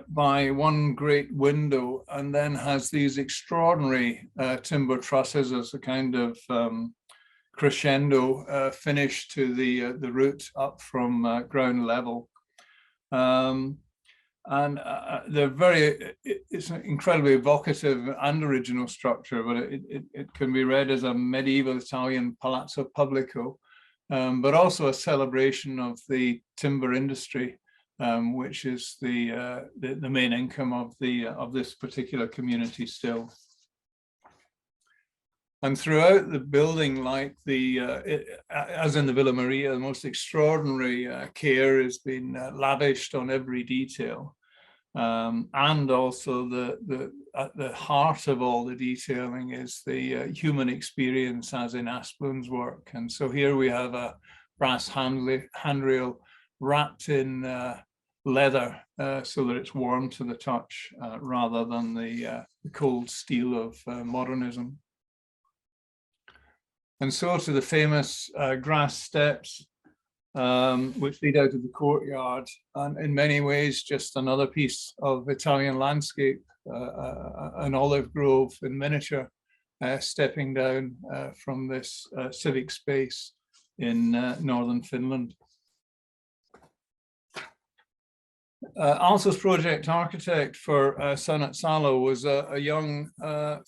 by one great window, and then has these extraordinary timber trusses as a kind of crescendo finish to the route up from ground level. And it's an incredibly evocative and original structure, but it can be read as a medieval Italian palazzo pubblico, but also a celebration of the timber industry, which is the main income of this particular community still. And throughout the building, like as in the Villa Mairea, the most extraordinary care has been lavished on every detail. And also at the heart of all the detailing is the human experience, as in Asplund's work. And so here we have a brass handrail wrapped in leather so that it's warm to the touch rather than the cold steel of modernism. And so to the famous grass steps, which lead out of the courtyard, and in many ways just another piece of Italian landscape, an olive grove in miniature, stepping down from this civic space in northern Finland. Aalto's project architect for Salo was a young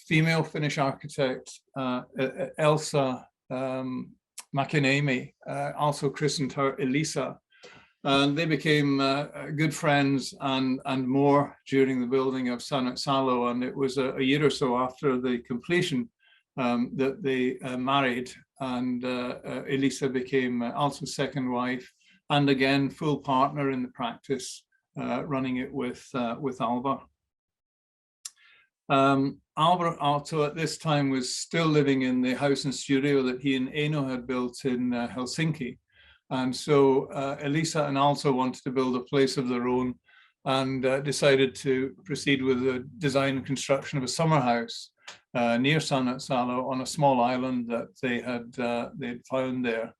female Finnish architect, Elsa Mäkiniemi, also christened her Elisa, and they became good friends and more during the building of Salo. And it was a year or so after the completion that they married, and Elisa became Aalto's second wife, and again full partner in the practice, running it with Alvar. Alvar Aalto at this time was still living in the house and studio that he and Eino had built in Helsinki. And so Elisa and Aalto wanted to build a place of their own, and decided to proceed with the design and construction of a summer house near Salo on a small island that they had found there.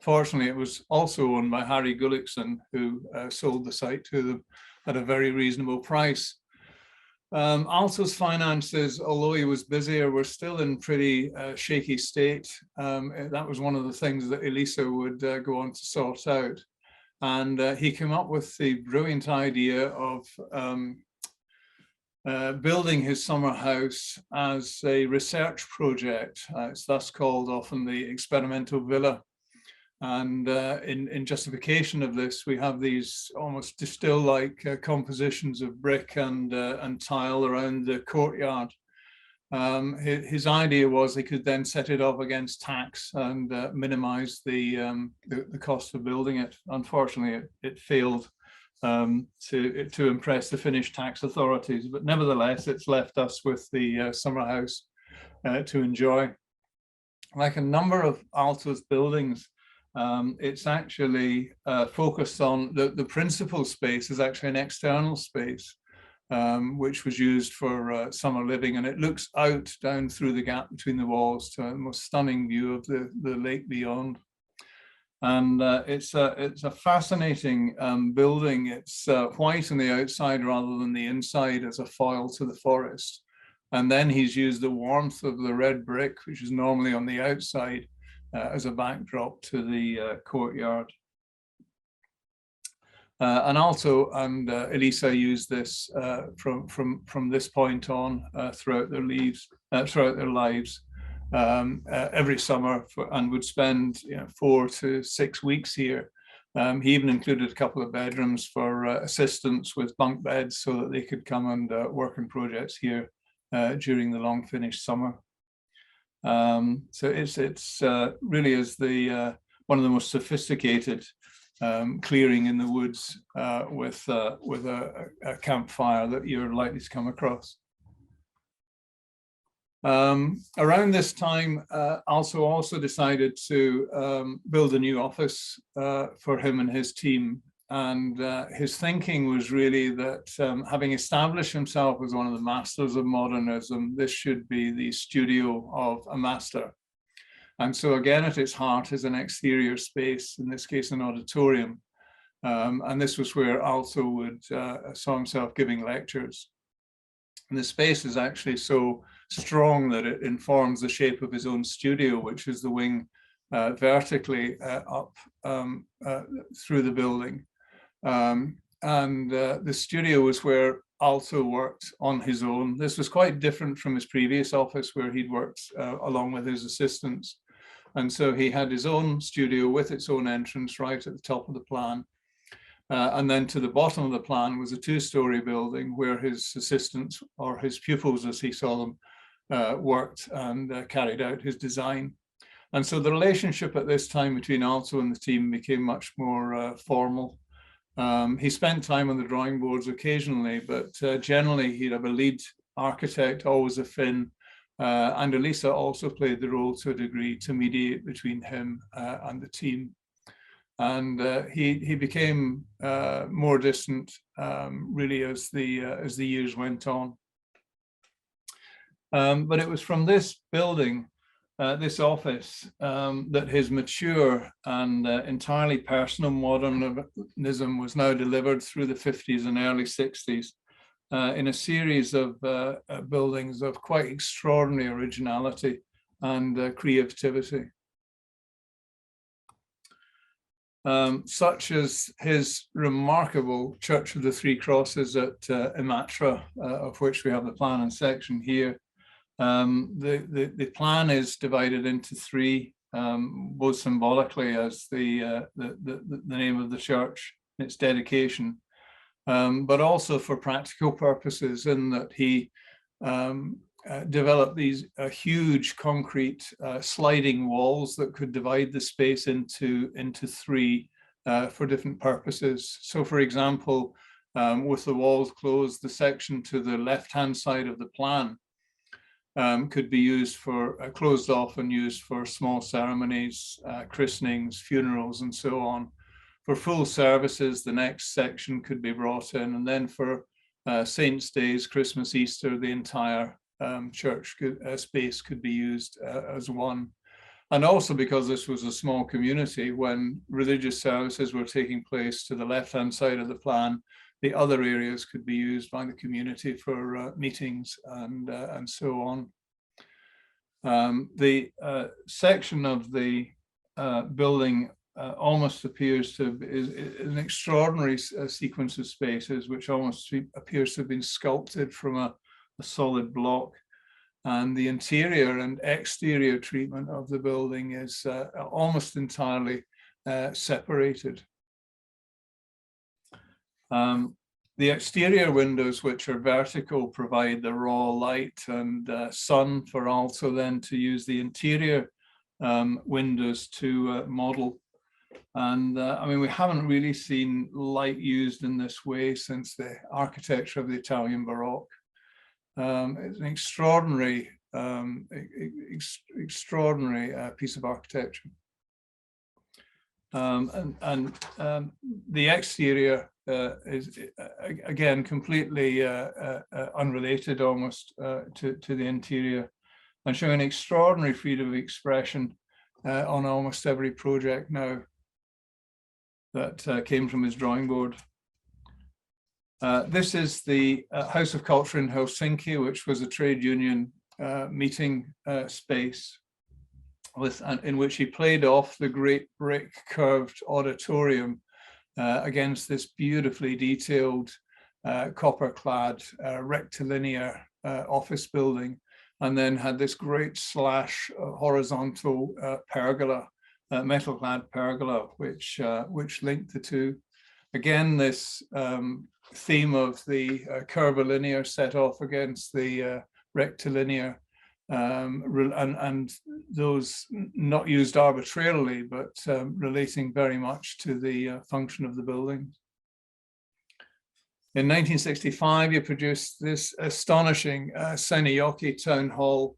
Fortunately, it was also owned by Harry Gullikson, who sold the site to them at a very reasonable price. Aalto's finances, although he was busier, were still in pretty shaky state. That was one of the things that Elisa would go on to sort out. And he came up with the brilliant idea of building his summer house as a research project. It's thus called often the experimental villa. And in justification of this, we have these almost distill-like compositions of brick and tile around the courtyard. His idea was he could then set it off against tax and minimize the cost of building it. Unfortunately, it failed to impress the Finnish tax authorities, but nevertheless, it's left us with the summer house to enjoy. Like a number of Aalto's buildings, it's actually focused on the principal space is actually an external space, which was used for summer living, and it looks out down through the gap between the walls to a most stunning view of the lake beyond. And it's a fascinating building. It's white on the outside rather than the inside as a foil to the forest. And then he's used the warmth of the red brick, which is normally on the outside, as a backdrop to the courtyard. And Aalto and Elisa used this from this point on throughout their lives, every summer, and would spend 4 to 6 weeks here. He even included a couple of bedrooms for assistants with bunk beds so that they could come and work on projects here during the long Finnish summer. So it's really is the one of the most sophisticated clearing in the woods with a campfire that you're likely to come across. Around this time, Aalto also decided to build a new office for him and his team. And his thinking was really that having established himself as one of the masters of modernism, this should be the studio of a master. And so again, at its heart is an exterior space, in this case, an auditorium. And this was where Aalto would saw himself giving lectures. And the space is actually so strong that it informs the shape of his own studio, which is the wing vertically up through the building. The studio was where Aalto worked on his own. This was quite different from his previous office where he'd worked along with his assistants. And so he had his own studio with its own entrance right at the top of the plan. And then to the bottom of the plan was a 2-story building where his assistants, or his pupils as he saw them, worked and carried out his design. And so the relationship at this time between Aalto and the team became much more formal. He spent time on the drawing boards occasionally, but generally he'd have a lead architect, always a Finn, and Elisa also played the role to a degree to mediate between him and the team. and he became more distant really as the years went on. But it was from this building, this office, that his mature and entirely personal modernism was now delivered through the 50s and early 60s in a series of buildings of quite extraordinary originality and creativity. Such as his remarkable Church of the Three Crosses at Mairea, of which we have the plan and section here. The plan is divided into three, both symbolically as the name of the church, its dedication, but also for practical purposes, in that he developed these huge concrete sliding walls that could divide the space into three for different purposes. So, for example, with the walls closed, the section to the left-hand side of the plan could be used for closed off and used for small ceremonies, christenings, funerals, and so on. For full services, the next section could be brought in, and then for Saints' Days, Christmas, Easter, the entire church space could be used as one. And also because this was a small community, when religious services were taking place to the left-hand side of the plan, the other areas could be used by the community for meetings and so on. The section of the building almost appears to is an extraordinary sequence of spaces, which almost appears to have been sculpted from a solid block. And the interior and exterior treatment of the building is almost entirely separated. The exterior windows, which are vertical, provide the raw light and sun for Aalto then to use the interior windows to model. And I mean, we haven't really seen light used in this way since the architecture of the Italian Baroque. It's an extraordinary, extraordinary piece of architecture. The exterior is again completely unrelated almost to the interior, and showing extraordinary freedom of expression on almost every project now that came from his drawing board. This is the House of Culture in Helsinki, which was a trade union meeting space in which he played off the great brick curved auditorium against this beautifully detailed copper-clad rectilinear office building, and then had this great slash horizontal pergola, metal-clad pergola, which linked the two. Again, this theme of the curvilinear set off against the rectilinear, and those not used arbitrarily, but relating very much to the function of the building. In 1965, he produced this astonishing Seinäjoki Town Hall,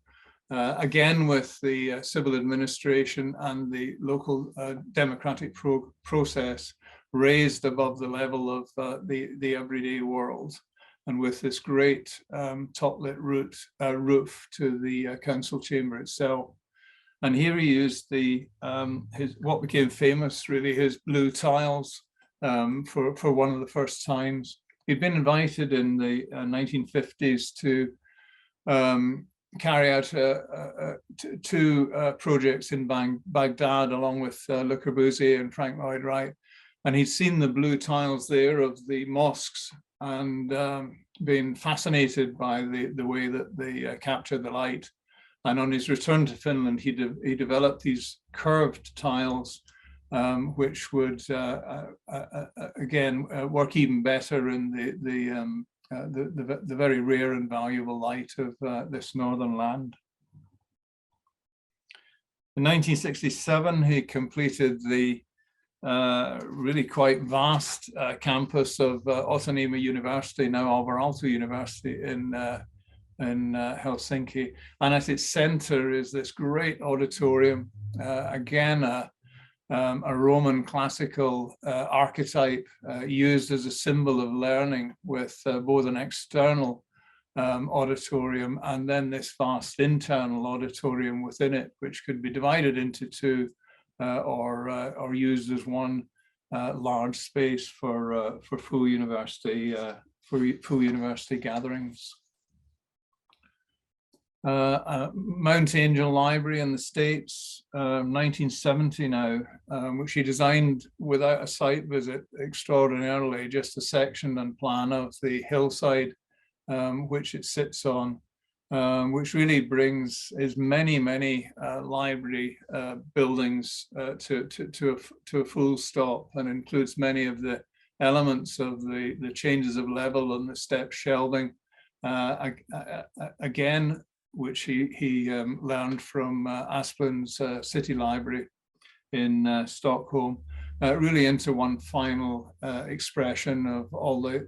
again with the civil administration and the local democratic process raised above the level of the everyday world, and with this great top-lit roof to the council chamber itself. And here he used what became famous, really, his blue tiles for one of the first times. He'd been invited in the 1950s to carry out two projects in Baghdad, along with Le Corbusier and Frank Lloyd Wright. And he'd seen the blue tiles there of the mosques and been fascinated by the way that they captured the light. And on his return to Finland, he developed these curved tiles, which would again work even better in the very rare and valuable light of this northern land. In 1967, he completed the really quite vast campus of Otaniemi University, now Alvar Aalto University in Helsinki. And at its center is this great auditorium, again a Roman classical archetype used as a symbol of learning, with both an external auditorium and then this vast internal auditorium within it, which could be divided into two or used as one large space for full university gatherings. Mount Angel Library in the States, 1970 now, which he designed without a site visit extraordinarily, just a section and plan of the hillside which it sits on, which really brings his many library buildings to a full stop, and includes many of the elements of the changes of level and the step shelving, again, which he learned from Asplin's City Library in Stockholm, really into one final expression of all the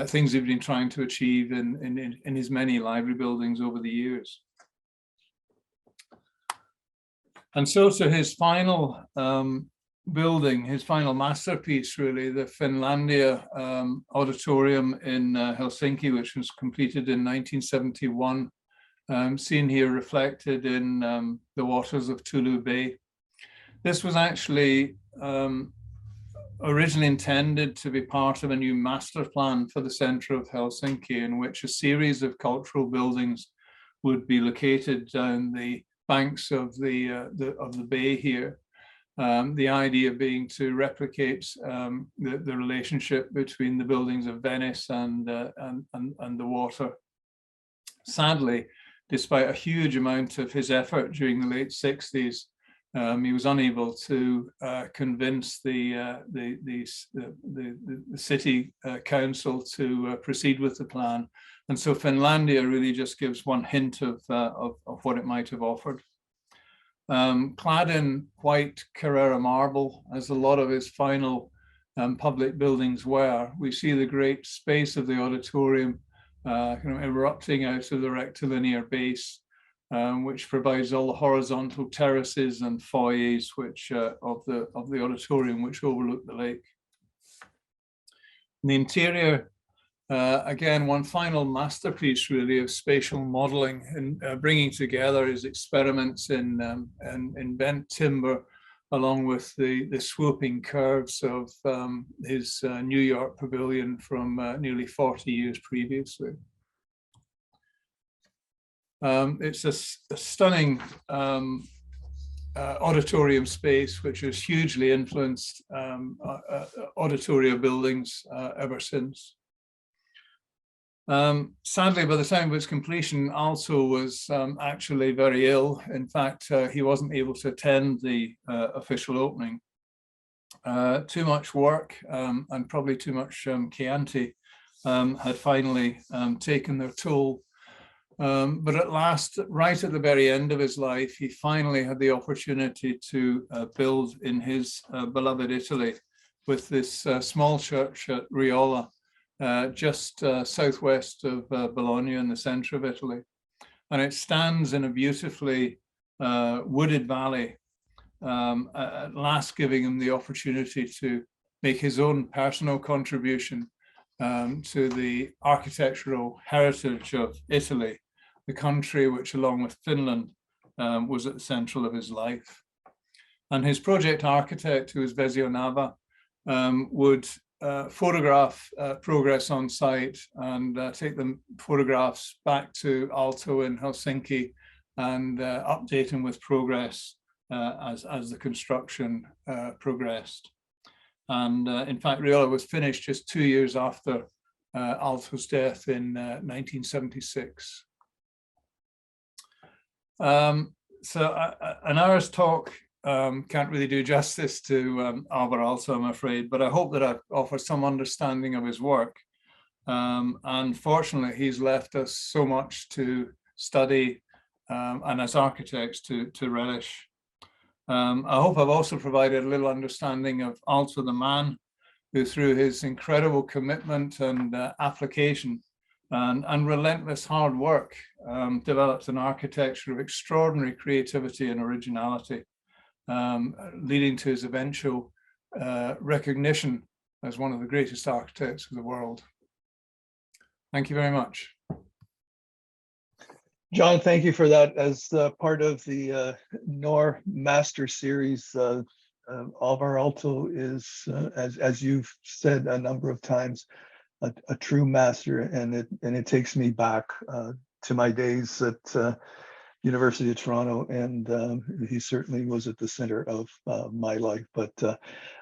things he'd been trying to achieve in his many library buildings over the years. And so to his final building, his final masterpiece, really, the Finlandia Auditorium in Helsinki, which was completed in 1971, seen here reflected in the waters of Tulu Bay. This was actually originally intended to be part of a new master plan for the center of Helsinki, in which a series of cultural buildings would be located down the banks of the bay here. The idea being to replicate the relationship between the buildings of Venice and the water. Sadly, despite a huge amount of his effort during the late 60s, he was unable to convince the city council to proceed with the plan, and so Finlandia really just gives one hint of what it might have offered. Clad in white Carrara marble, as a lot of his final public buildings were, we see the great space of the auditorium erupting out of the rectilinear base, which provides all the horizontal terraces and foyers which of the auditorium which overlook the lake. In the interior, again, one final masterpiece really of spatial modeling and bringing together his experiments in bent timber, along with the swooping curves of his New York pavilion from nearly 40 years previously. It's a stunning auditorium space, which has hugely influenced auditorium buildings ever since. Sadly, by the time of its completion, Aalto was actually very ill. In fact, he wasn't able to attend the official opening. Too much work and probably too much Chianti had finally taken their toll. But at last, right at the very end of his life, he finally had the opportunity to build in his beloved Italy, with this small church at Riola, just southwest of Bologna in the center of Italy. And it stands in a beautifully wooded valley, at last giving him the opportunity to make his own personal contribution to the architectural heritage of Italy, the country which, along with Finland, was at the central of his life. And his project architect, who was Vezio Nava, would photograph progress on site and take the photographs back to Aalto in Helsinki and update him with progress as the construction progressed. And in fact, Riola was finished just 2 years after Aalto's death in 1976. So an hour's talk can't really do justice to Alvar Aalto, I'm afraid, but I hope that I've offered some understanding of his work. And fortunately, he's left us so much to study and as architects to relish. I hope I've also provided a little understanding of Aalto the man, who through his incredible commitment and application and relentless hard work developed an architecture of extraordinary creativity and originality. leading to his eventual recognition as one of the greatest architects of the world. Thank you very much. John, thank you for that. As part of the NORR Master Series, Alvar Aalto is, as you've said a number of times, a true master, and it takes me back to my days at University of Toronto, and he certainly was at the center of my life. But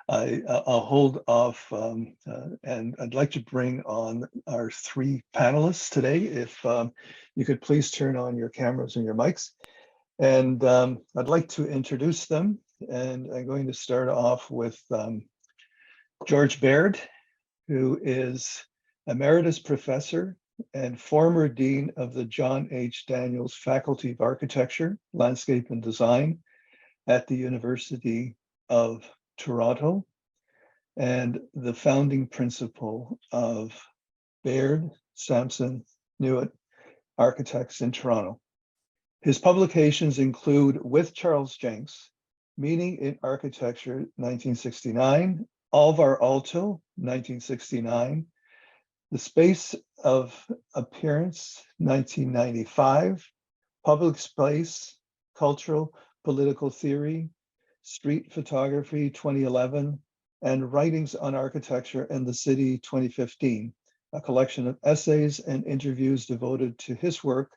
I'll hold off, and I'd like to bring on our three panelists today. If you could please turn on your cameras and your mics. And I'd like to introduce them. And I'm going to start off with George Baird, who is Emeritus Professor and former Dean of the John H. Daniels Faculty of Architecture, Landscape and Design at the University of Toronto, and the founding principal of Baird, Sampson, Newitt Architects in Toronto. His publications include With Charles Jenks, Meaning in Architecture, 1969, Alvar Aalto, 1969, The Space of Appearance, 1995, Public Space, Cultural, Political Theory, Street Photography, 2011, and Writings on Architecture and the City, 2015, a collection of essays and interviews devoted to his work,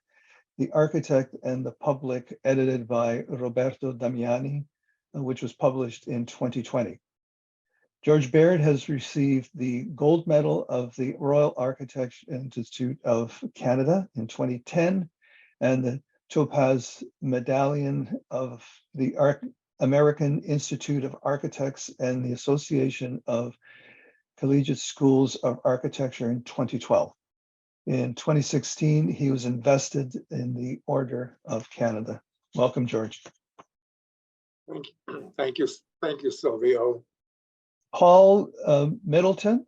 The Architect and the Public, edited by Roberto Damiani, which was published in 2020. George Baird has received the Gold Medal of the Royal Architecture Institute of Canada in 2010, and the Topaz Medallion of the American Institute of Architects and the Association of Collegiate Schools of Architecture in 2012. In 2016, he was invested in the Order of Canada. Welcome, George. Thank you, Silvio. Paul Middleton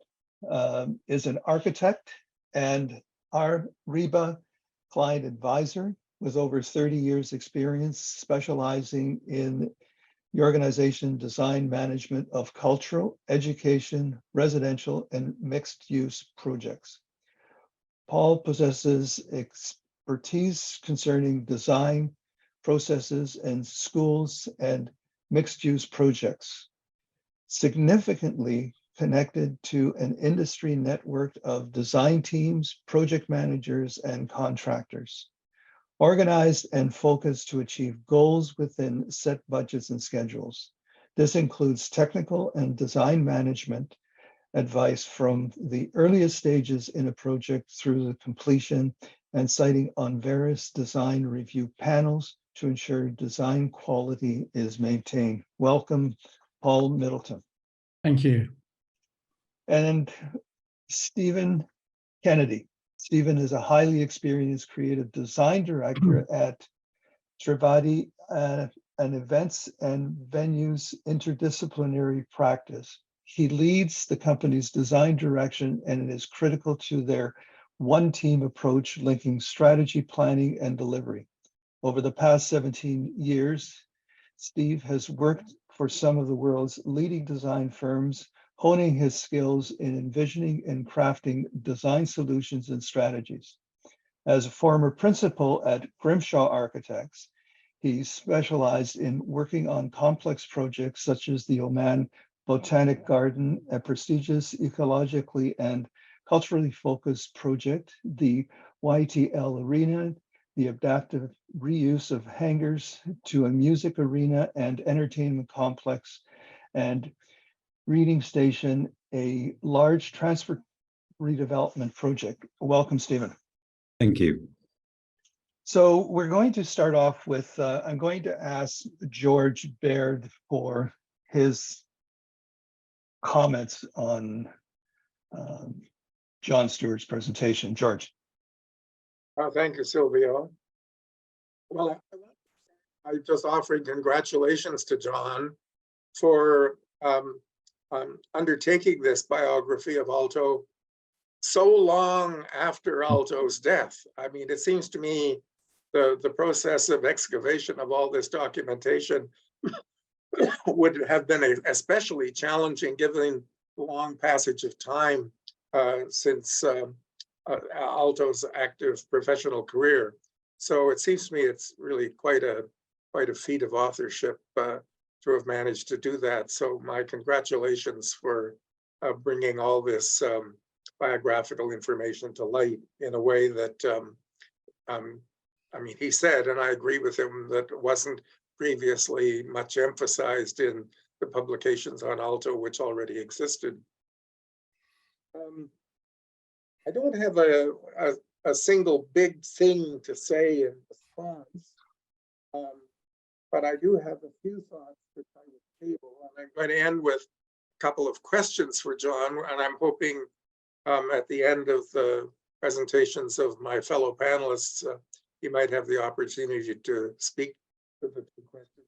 is an architect and our REBA client advisor with over 30 years experience specializing in the organization, design, management of cultural, education, residential, and mixed use projects. Paul possesses expertise concerning design, processes, and schools and mixed use projects, significantly connected to an industry network of design teams, project managers, and contractors, organized and focused to achieve goals within set budgets and schedules. This includes technical and design management advice from the earliest stages in a project through the completion, and citing on various design review panels to ensure design quality is maintained. Welcome, Paul Middleton. Thank you. And Stephen Kennedy. Stephen is a highly experienced creative design director at Trivadi, an events and venues interdisciplinary practice. He leads the company's design direction, and it is critical to their one team approach, linking strategy, planning, and delivery. Over the past 17 years, Steve has worked for some of the world's leading design firms, honing his skills in envisioning and crafting design solutions and strategies. As a former principal at Grimshaw Architects, he specialized in working on complex projects such as the Oman Botanic Garden, a prestigious ecologically and culturally focused project, the YTL Arena, the adaptive reuse of hangars to a music arena and entertainment complex, and Reading Station, a large transfer redevelopment project. Welcome, Stephen. Thank you. So we're going to start off with, I'm going to ask George Baird for his comments on John Stewart's presentation. George. Thank you, Silvio. Well, I just offering congratulations to John for undertaking this biography of Aalto so long after Aalto's death. I mean, it seems to me the process of excavation of all this documentation would have been especially challenging given the long passage of time since Aalto's active professional career. So it seems to me it's really quite a feat of authorship to have managed to do that. So my congratulations for bringing all this biographical information to light in a way that, I mean, he said, and I agree with him, that wasn't previously much emphasized in the publications on Aalto, which already existed. I don't have a single big thing to say in response, but I do have a few thoughts that I would table. And I'm going to end with a couple of questions for John, and I'm hoping at the end of the presentations of my fellow panelists, he might have the opportunity to speak to the two questions.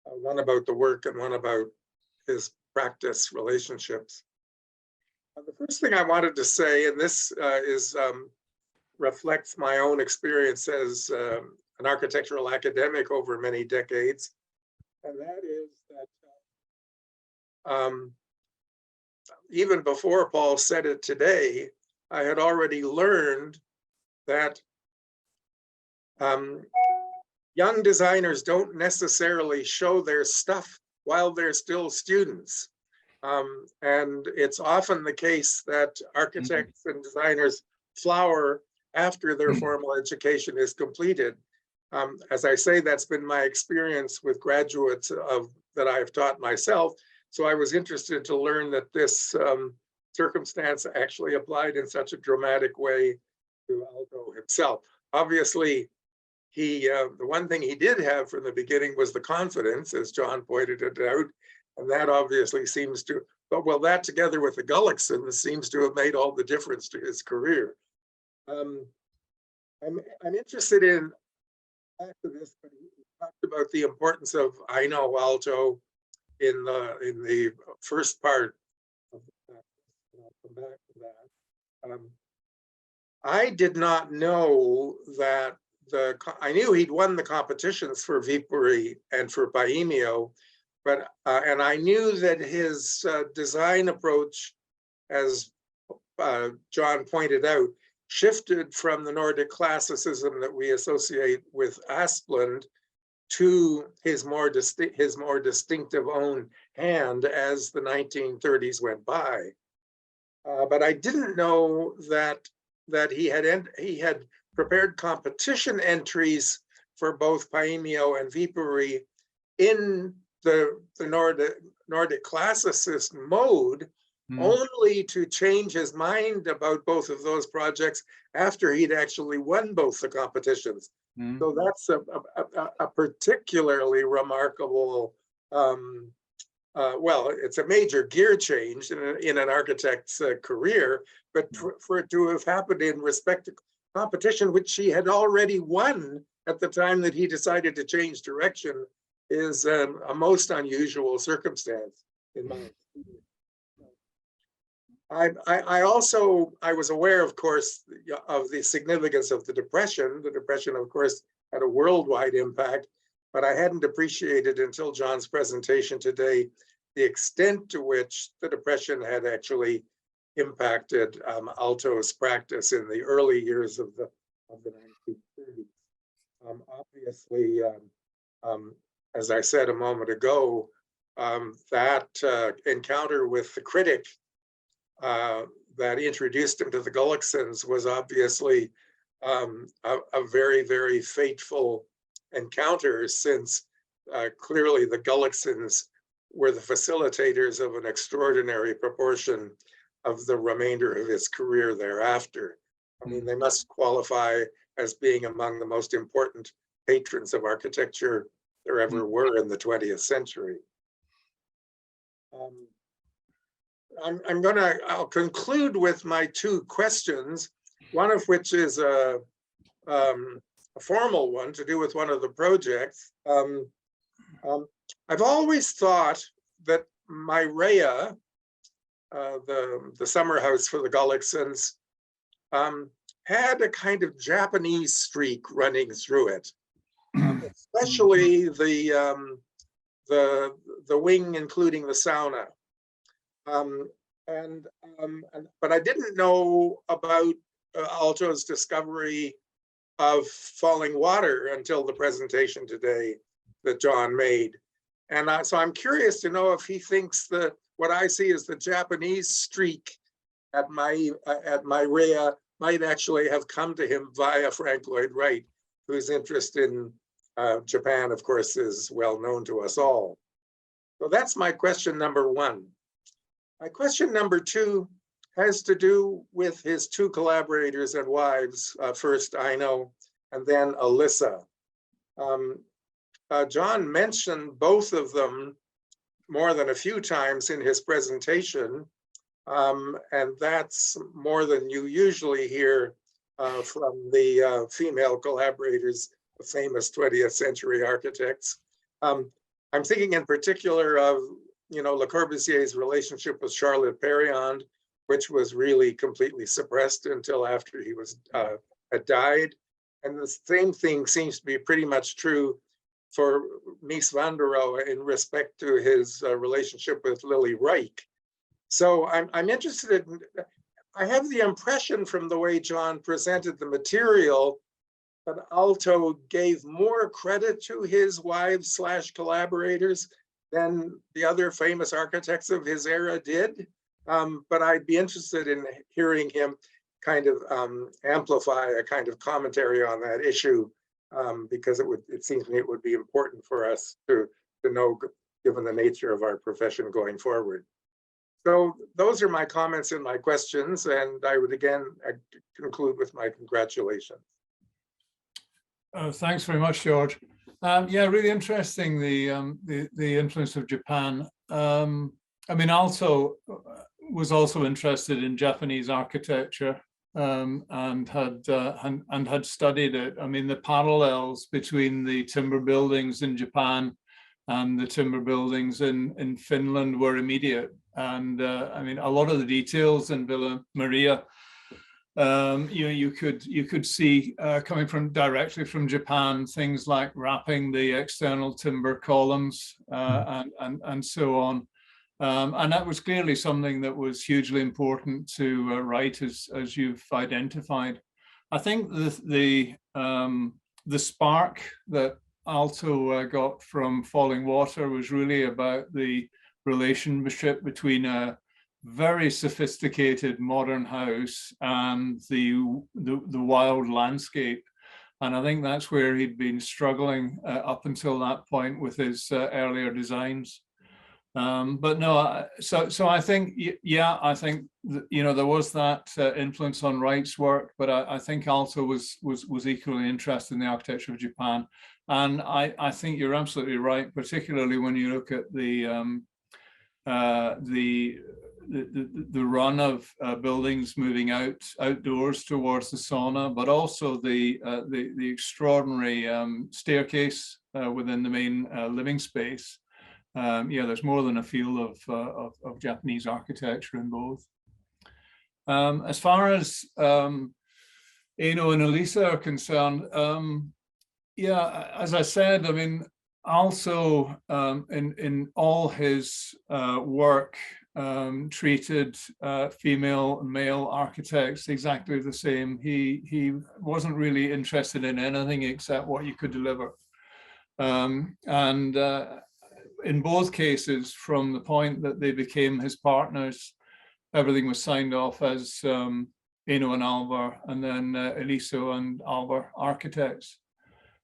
One about the work and one about his practice relationships. The first thing I wanted to say, and this reflects my own experience as an architectural academic over many decades, and that is that even before Paul said it today, I had already learned that young designers don't necessarily show their stuff while they're still students. And it's often the case that architects and designers flower after their formal education is completed. As I say, that's been my experience with graduates that I've taught myself. So I was interested to learn that this circumstance actually applied in such a dramatic way to Aalto himself. Obviously, the one thing he did have from the beginning was the confidence, as John pointed it out, and that obviously seems to, but well, that together with the Gullicksons seems to have made all the difference to his career. I'm interested in back to this, but he talked about the importance of I know Aalto in the first part of the practice, and I'll come back to that. I did not know that I knew he'd won the competitions for Viipuri and for Paimio, but and I knew that his design approach, as John pointed out, shifted from the Nordic classicism that we associate with Asplund to his more distinctive own hand as the 1930s went by. But I didn't know that he had prepared competition entries for both Paimio and Viipuri in the Nordic classicist mode, only to change his mind about both of those projects after he'd actually won both the competitions. So that's a particularly remarkable, well, it's a major gear change in an architect's career, but for it to have happened in respect to competition, which he had already won at the time that he decided to change direction, is a most unusual circumstance in my opinion. I was aware, of course, of the significance of the Depression. The Depression, of course, had a worldwide impact, but I hadn't appreciated until John's presentation today the extent to which the Depression had actually impacted Aalto's practice in the early years of the 1930s. Obviously, as I said a moment ago, that encounter with the critic that introduced him to the Gullicksons was obviously a very, very fateful encounter, since clearly the Gullicksons were the facilitators of an extraordinary proportion of the remainder of his career thereafter. I mean, they must qualify as being among the most important patrons of architecture there ever were in the 20th century. I'll conclude with my two questions, one of which is a formal one to do with one of the projects. I've always thought that Mairea, the summer house for the Gullicksons, had a kind of Japanese streak running through it, especially the wing, including the sauna. But I didn't know about Aalto's discovery of falling water until the presentation today that John made. And so I'm curious to know if he thinks that what I see as the Japanese streak at Mairea might actually have come to him via Frank Lloyd Wright, whose interest in Japan, of course, is well known to us all. So that's my question number one. My question number two has to do with his two collaborators and wives, first Aino and then Alyssa. John mentioned both of them more than a few times in his presentation, and that's more than you usually hear from the female collaborators of famous 20th century architects. I'm thinking in particular of, Le Corbusier's relationship with Charlotte Perriand, which was really completely suppressed until after he had died. And the same thing seems to be pretty much true for Mies van der Rohe in respect to his relationship with Lily Reich. So I'm interested in, I have the impression from the way John presented the material that Aalto gave more credit to his wives / collaborators than the other famous architects of his era did. But I'd be interested in hearing him kind of amplify a kind of commentary on that issue, because it seems to me it would be important for us to know, given the nature of our profession going forward. So those are my comments and my questions, and I would again conclude with my congratulations. Thanks very much, George. Yeah, really interesting, the influence of Japan. I mean, Aalto was also interested in Japanese architecture, and had studied it. I mean, the parallels between the timber buildings in Japan and the timber buildings in Finland were immediate. And I mean, a lot of the details in Villa Mairea, you could see coming directly from Japan, things like wrapping the external timber columns and so on. And that was clearly something that was hugely important to Wright, as you've identified. I think the spark that Aalto got from Falling Water was really about the relationship between a very sophisticated modern house and the wild landscape. And I think that's where he'd been struggling up until that point with his earlier designs. But no, so I think, yeah, I think there was that influence on Wright's work, but I think Aalto was equally interested in the architecture of Japan. And I think you're absolutely right, particularly when you look at the run of buildings moving outdoors towards the sauna, but also the extraordinary staircase within the main living space. Yeah, there's more than a feel of Japanese architecture in both. As far as Eno and Elisa are concerned, yeah, as I said, I mean, also in all his work treated female and male architects exactly the same. He wasn't really interested in anything except what you could deliver. In both cases, from the point that they became his partners, everything was signed off as Eno and Alvar, and then Elisa and Alvar architects.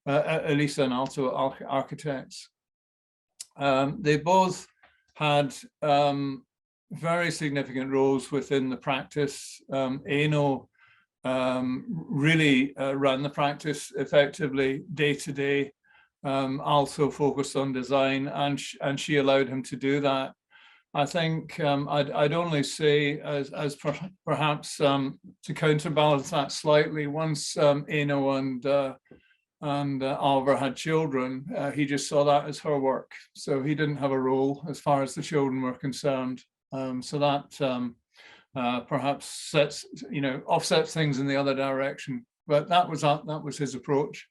Elisa and Aalto architects. They both had very significant roles within the practice. Eno really ran the practice effectively day to day. Aalto focused on design, and she allowed him to do that. I think I'd only say, as perhaps to counterbalance that slightly, once Eno and Alvar had children, he just saw that as her work. So he didn't have a role as far as the children were concerned. So that perhaps offsets things in the other direction. But that was his approach.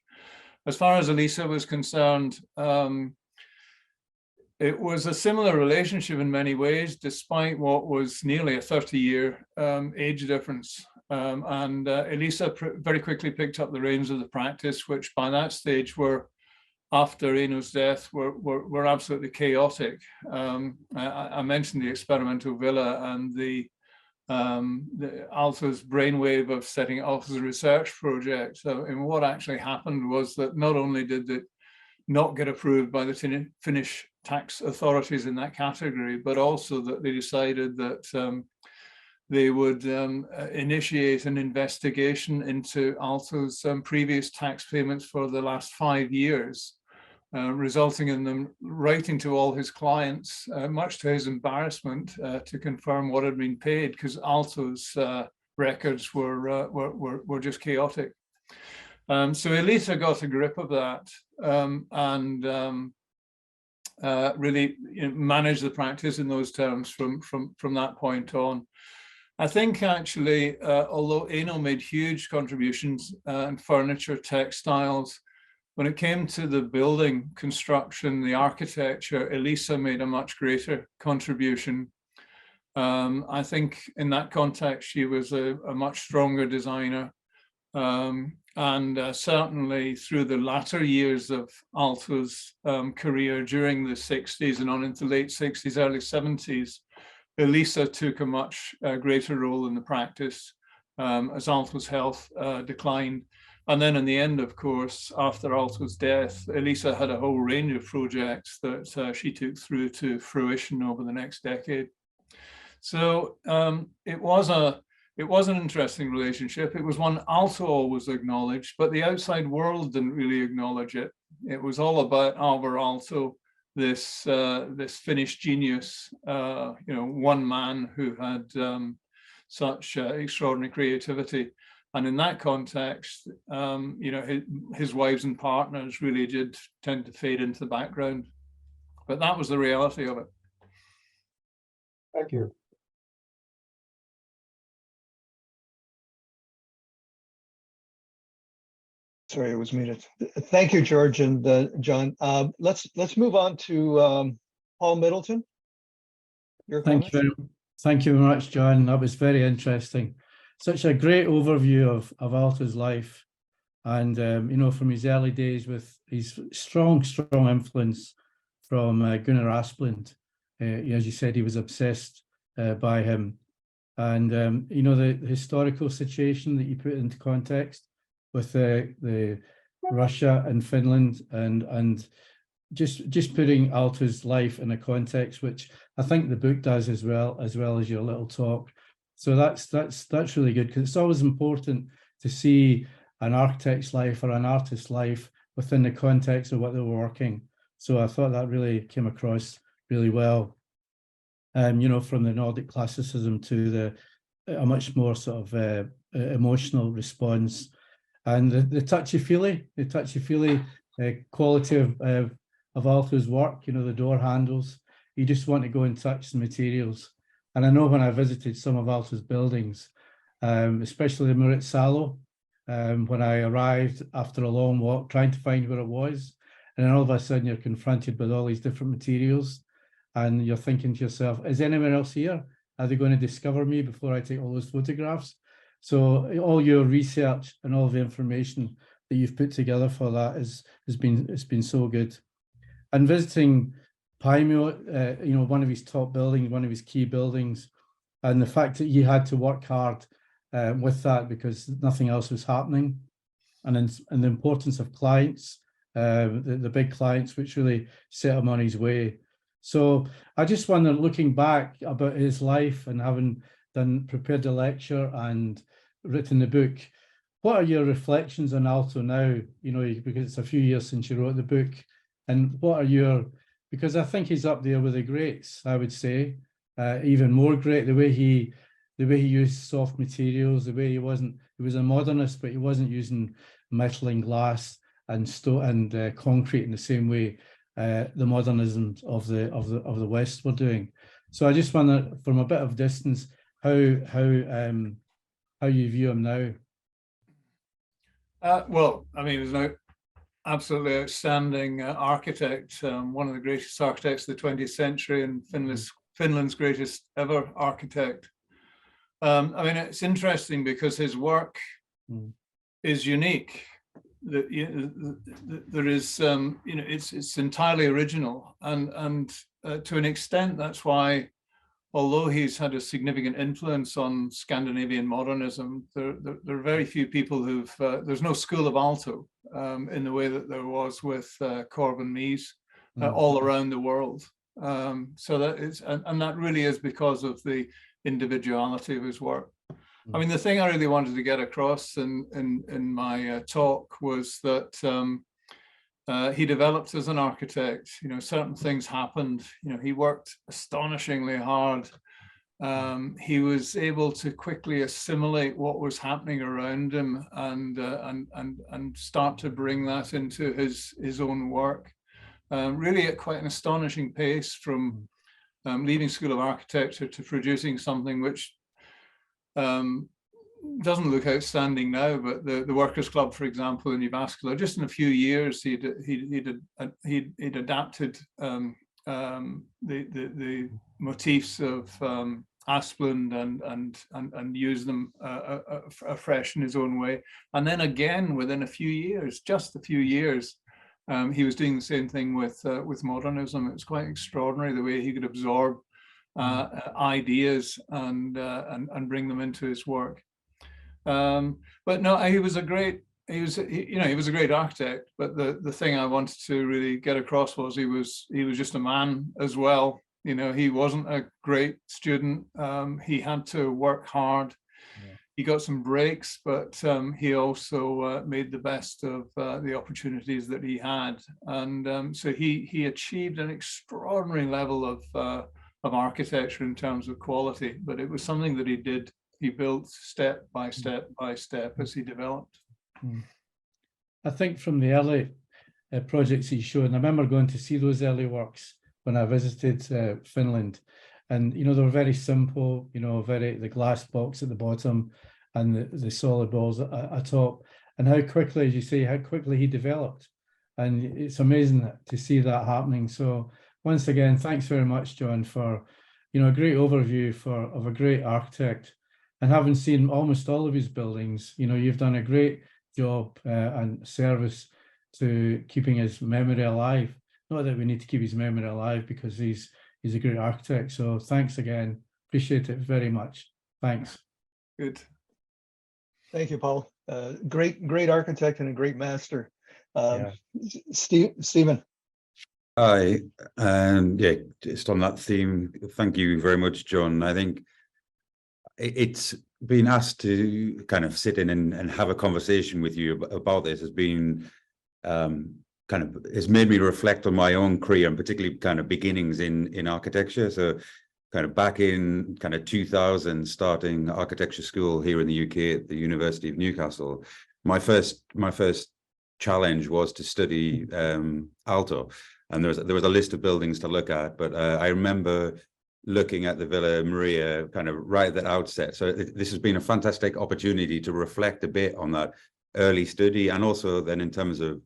As far as Elisa was concerned, it was a similar relationship in many ways, despite what was nearly a 30-year age difference. And Elisa very quickly picked up the reins of the practice, which by that stage were, after Eno's death, were absolutely chaotic. I mentioned the experimental villa and the Aalto's brainwave of setting it off as a research project. So, and what actually happened was that not only did it not get approved by the Finnish tax authorities in that category, but also that they decided that they would initiate an investigation into Aalto's previous tax payments for the last 5 years, resulting in them writing to all his clients, much to his embarrassment, to confirm what had been paid, because Aalto's records were just chaotic. So Elisa got a grip of that and really managed the practice in those terms from that point on. I think actually, although Eno made huge contributions in furniture, textiles, when it came to the building construction, the architecture, Elisa made a much greater contribution. I think in that context, she was a much stronger designer. And certainly through the latter years of Aalto's career during the 60s and on into the late 60s, early 70s, Elisa took a much greater role in the practice as Aalto's health declined. And then in the end, of course, after Aalto's death, Elisa had a whole range of projects that she took through to fruition over the next decade. So it was an interesting relationship. It was one Aalto always acknowledged, but the outside world didn't really acknowledge it. It was all about Alvar Aalto, this Finnish genius, one man who had such extraordinary creativity. And in that context, his wives and partners really did tend to fade into the background. But that was the reality of it. Thank you. Sorry, it was muted. Thank you, George and John. Let's move on to Paul Middleton. Your comments? Thank you very much, John. That was very interesting. Such a great overview of Aalto's life, and from his early days with his strong influence from Gunnar Asplund. As you said, he was obsessed by him, and the historical situation that you put into context with the Russia and Finland, and just putting Aalto's life in a context, which I think the book does as well as your little talk. So that's really good, because it's always important to see an architect's life or an artist's life within the context of what they were working. So I thought that really came across really well. From the Nordic classicism to a much more sort of emotional response, and the touchy-feely quality of Aalto's work. The door handles. You just want to go and touch the materials. And I know when I visited some of Aalto's buildings, especially the Muret Salo, when I arrived after a long walk trying to find where it was, and then all of a sudden you're confronted with all these different materials, and you're thinking to yourself, is anyone else here? Are they going to discover me before I take all those photographs? So all your research and all the information that you've put together for that has been so good. And visiting Paimio, one of his top buildings, one of his key buildings, and the fact that he had to work hard with that because nothing else was happening, and the importance of clients, the big clients, which really set him on his way. So I just wonder, looking back about his life and having prepared the lecture and written the book, what are your reflections on Aalto now? Because it's a few years since you wrote the book, and what are because I think he's up there with the greats, I would say, even more great, the way he used soft materials, the way he was a modernist, but he wasn't using metal and glass and concrete in the same way the modernisms of the West were doing. So I just wonder, from a bit of distance, how you view him now. Well, I mean, absolutely outstanding architect, one of the greatest architects of the 20th century, and Finland's greatest ever architect. I mean, it's interesting because his work is unique. There is, it's entirely original, and to an extent, that's why, although he's had a significant influence on Scandinavian modernism, there are very few people who've, there's no school of Aalto in the way that there was with Corbin Mies all around the world. So that is, and that really is because of the individuality of his work. I mean, the thing I really wanted to get across in my talk was that he developed as an architect. Certain things happened. He worked astonishingly hard. He was able to quickly assimilate what was happening around him and start to bring that into his own work. Really at quite an astonishing pace, from leaving School of Architecture to producing something which doesn't look outstanding now, but the Workers' Club, for example, in Jyväskylä, just in a few years, he'd adapted the motifs of Asplund and used them afresh in his own way. And then again, within a few years, just a few years, he was doing the same thing with modernism. It's quite extraordinary the way he could absorb ideas and bring them into his work. But no, he was a great architect. But the thing I wanted to really get across was he was just a man as well. He wasn't a great student. He had to work hard. Yeah. He got some breaks, but he also made the best of the opportunities that he had. And so he achieved an extraordinary level of architecture in terms of quality. But it was something that he built step by step by step as he developed. I think from the early projects he showed, and I remember going to see those early works when I visited Finland, and they were very simple, the glass box at the bottom and the solid balls atop, and how quickly, as you say, how quickly he developed. And it's amazing to see that happening. So once again, thanks very much, John, for a great overview of a great architect. And having seen almost all of his buildings, you've done a great job and service to keeping his memory alive. Not that we need to keep his memory alive, because he's a great architect. So thanks again. Appreciate it very much. Thanks. Good. Thank you, Paul. Great architect and a great master. Stephen. Hi, yeah, just on that theme, thank you very much, John. I think it's been asked to kind of sit in and have a conversation with you about this has been has made me reflect on my own career, and particularly kind of beginnings in architecture. So kind of back in kind of 2000, starting architecture school here in the UK at the University of Newcastle, my first challenge was to study Aalto, and there was a list of buildings to look at, but I remember looking at the Villa Mairea kind of right at the outset. So this has been a fantastic opportunity to reflect a bit on that early study, and also then in terms of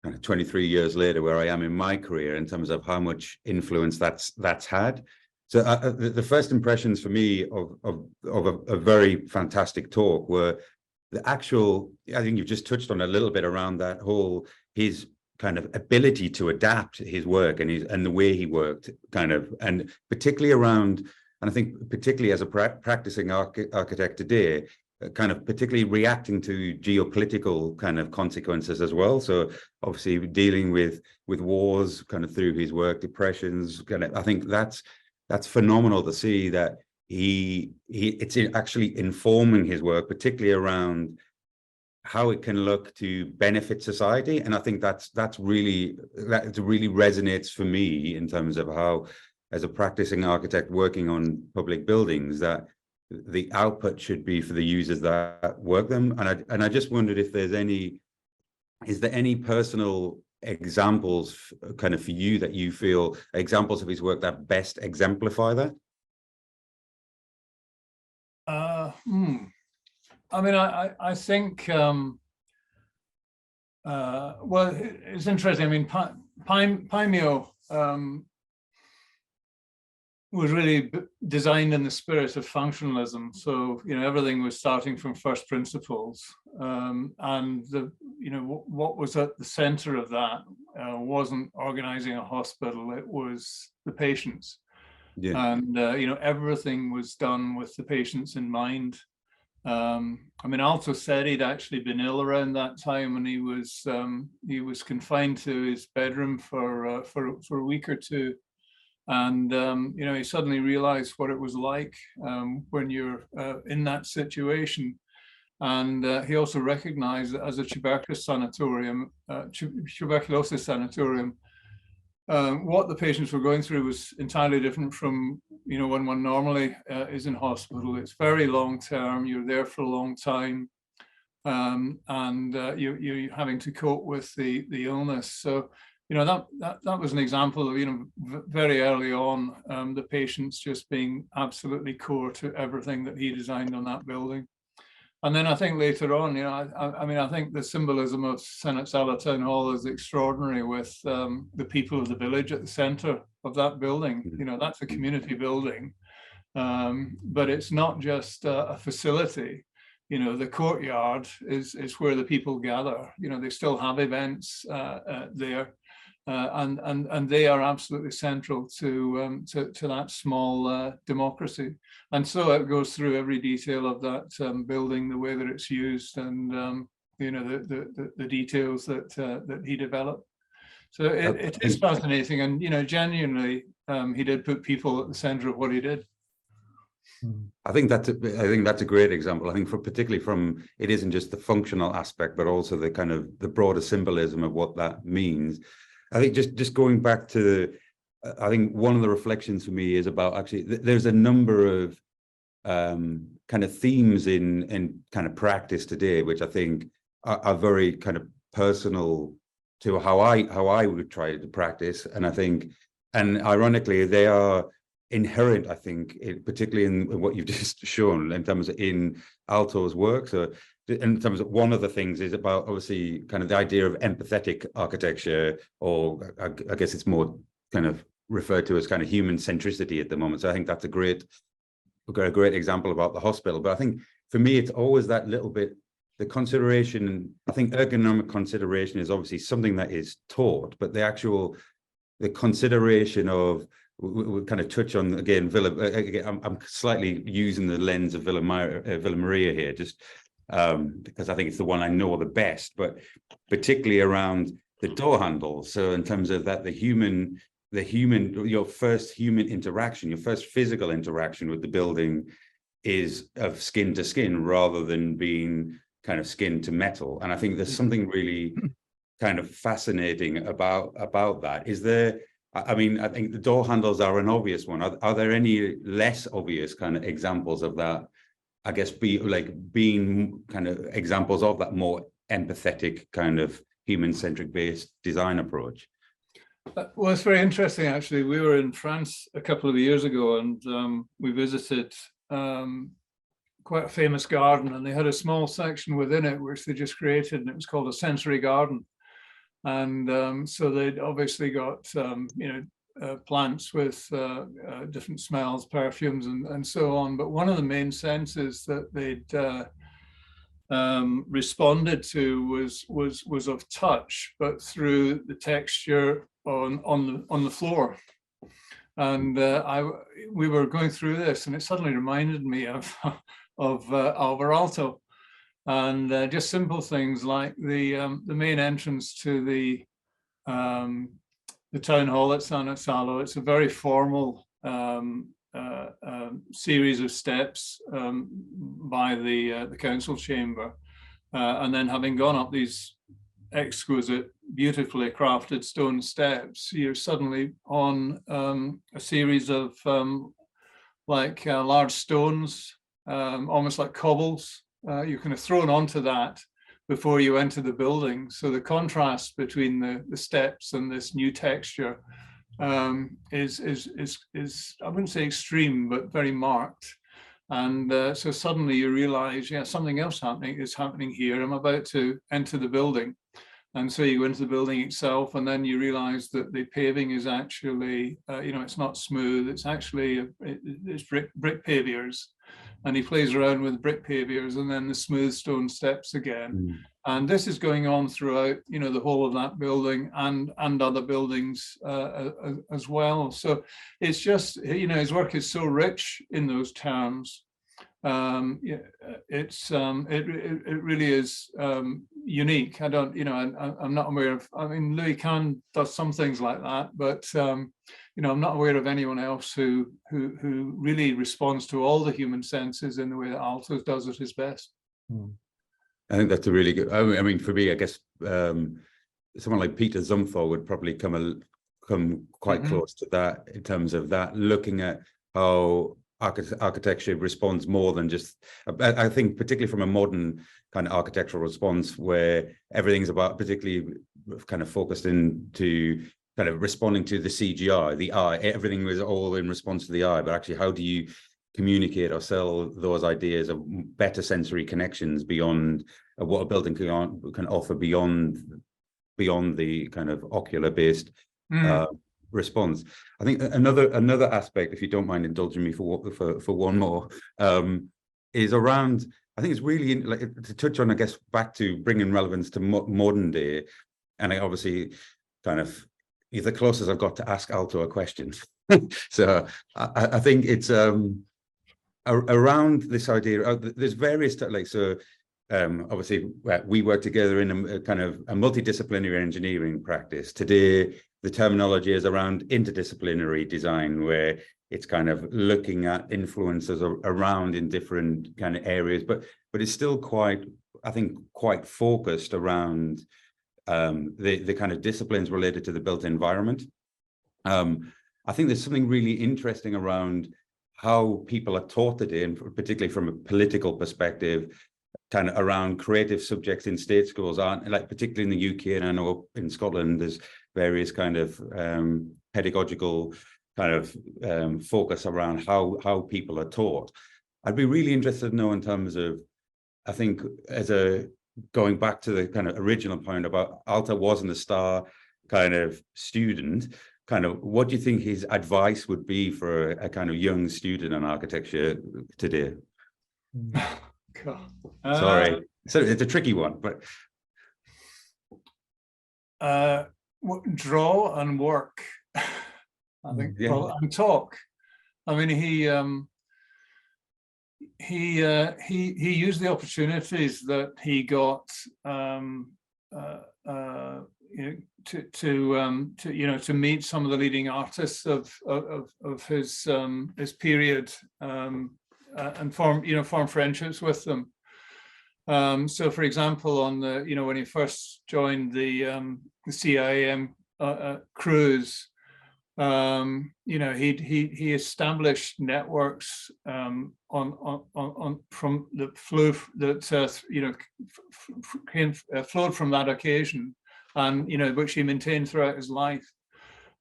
kind of 23 years later, where I am in my career, in terms of how much influence that's had. So the first impressions for me of a very fantastic talk were the actual, I think you've just touched on a little bit around that whole, his kind of ability to adapt his work and the way he worked, kind of, and particularly around, and I think particularly as a practicing architect today, kind of particularly reacting to geopolitical kind of consequences as well. So obviously dealing with wars kind of through his work, depressions, kind of, I think that's phenomenal to see that it's actually informing his work, particularly around how it can look to benefit society. And I think that really resonates for me in terms of how, as a practicing architect working on public buildings, that the output should be for the users that work them. And I just wondered if is there any personal examples kind of for you that you feel examples of his work that best exemplify that? I mean, I think well, it's interesting. I mean, Paimio was really designed in the spirit of functionalism. So, you know, everything was starting from first principles. And what was at the center of that wasn't organizing a hospital, it was the patients. Yeah. And, everything was done with the patients in mind. I mean, Aalto said he'd actually been ill around that time, and he was confined to his bedroom for a week or two. And, he suddenly realized what it was like when you're in that situation. And he also recognized that as a tuberculosis sanatorium, what the patients were going through was entirely different from, when one normally is in hospital. It's very long term, you're there for a long time, and you're having to cope with the illness. So, that was an example of, very early on, the patients just being absolutely core to everything that he designed on that building. And then I think later on, I think the symbolism of Senate Sala Town Hall is extraordinary, with the people of the village at the center of that building. That's a community building, but it's not just a facility. The courtyard is where the people gather. They still have events there. And they are absolutely central to that small democracy, and so it goes through every detail of that building, the way that it's used, and the details that he developed. So it is fascinating, and genuinely, he did put people at the center of what he did. I think that's a great example. I think particularly from, it isn't just the functional aspect, but also the kind of the broader symbolism of what that means. I think just going back to, I think one of the reflections for me is about, actually, there's a number of kind of themes in kind of practice today, which I think are very kind of personal to how I would try to practice. And I think, and ironically, they are inherent, I think, particularly in what you've just shown in terms of in Aalto's work. So in terms of, one of the things is about, obviously, kind of the idea of empathetic architecture, or I guess it's more kind of referred to as kind of human centricity at the moment. So I think that's a great example about the hospital. But I think for me, it's always that little bit, the consideration. I think ergonomic consideration is obviously something that is taught, but the consideration of, we'll kind of touch on again, I'm slightly using the lens of Villa Mairea here, just because I think it's the one I know the best, but particularly around the door handles. So in terms of that, your first human interaction, your first physical interaction with the building is of skin to skin, rather than being kind of skin to metal. And I think there's something really kind of fascinating about that. Is there, I mean, I think the door handles are an obvious one. Are there any less obvious kind of examples of that? I guess being kind of examples of that more empathetic kind of human-centric based design approach. Well, it's very interesting, actually. We were in France a couple of years ago, and we visited quite a famous garden, and they had a small section within it which they just created, and it was called a sensory garden. And so they'd obviously got plants with different smells, perfumes, and so on. But one of the main senses that they'd responded to was of touch, but through the texture on the floor. And we were going through this, and it suddenly reminded me of Alvar Aalto. And just simple things like the main entrance to the town hall at San Salo. It's a very formal series of steps by the council chamber, and then having gone up these exquisite, beautifully crafted stone steps, you're suddenly on a series of large stones, almost like cobbles. You're kind of thrown onto that before you enter the building. So the contrast between the steps and this new texture is I wouldn't say extreme, but very marked. And so suddenly you realize, yeah, something else is happening here. I'm about to enter the building. And so you go into the building itself, and then you realize that the paving is actually, it's not smooth. It's actually, it's brick pavers. And he plays around with brick pavers and then the smooth stone steps again. And this is going on throughout, the whole of that building and other buildings as well. So it's just, his work is so rich in those terms. It really is unique. I don't, I'm not aware of, Louis Kahn does some things like that, but I'm not aware of anyone else who really responds to all the human senses in the way that Aalto does at his best. I think that's a really good, I mean, for me, I guess someone like Peter Zumthor would probably come quite close to that in terms of that, looking at how architecture responds more than just, I think particularly from a modern kind of architectural response where everything's about particularly kind of focused into kind of responding to the CGI, the eye, everything was all in response to the eye, but actually how do you communicate or sell those ideas of better sensory connections beyond what a building can offer beyond the kind of ocular based response. I think another aspect, if you don't mind indulging me for one more, is around, I think it's really like to touch on, I guess, back to bringing relevance to modern day. And I obviously kind of, you're the closest I've got to ask Aalto a question. So I think it's around this idea, there's various, like, so obviously we work together in a kind of a multidisciplinary engineering practice. Today, the terminology is around interdisciplinary design, where it's kind of looking at influences around in different kind of areas, but it's still quite, I think, quite focused around the kind of disciplines related to the built environment. I think there's something really interesting around how people are taught today, and particularly from a political perspective, kind of around creative subjects in state schools aren't, like particularly in the UK, and I know in Scotland there's various kind of pedagogical kind of focus around how people are taught. I'd be really interested to know in terms of, I think, going back to the kind of original point about Aalto wasn't a star kind of student, kind of what do you think his advice would be for a kind of young student in architecture today? God. Sorry, so it's a tricky one, but draw and work. I think, and talk. I mean, he used the opportunities that he got to meet some of the leading artists of his period and form friendships with them. So, for example, on the when he first joined the CIAM crews, he established networks on from the flow that flowed from that occasion, and which he maintained throughout his life.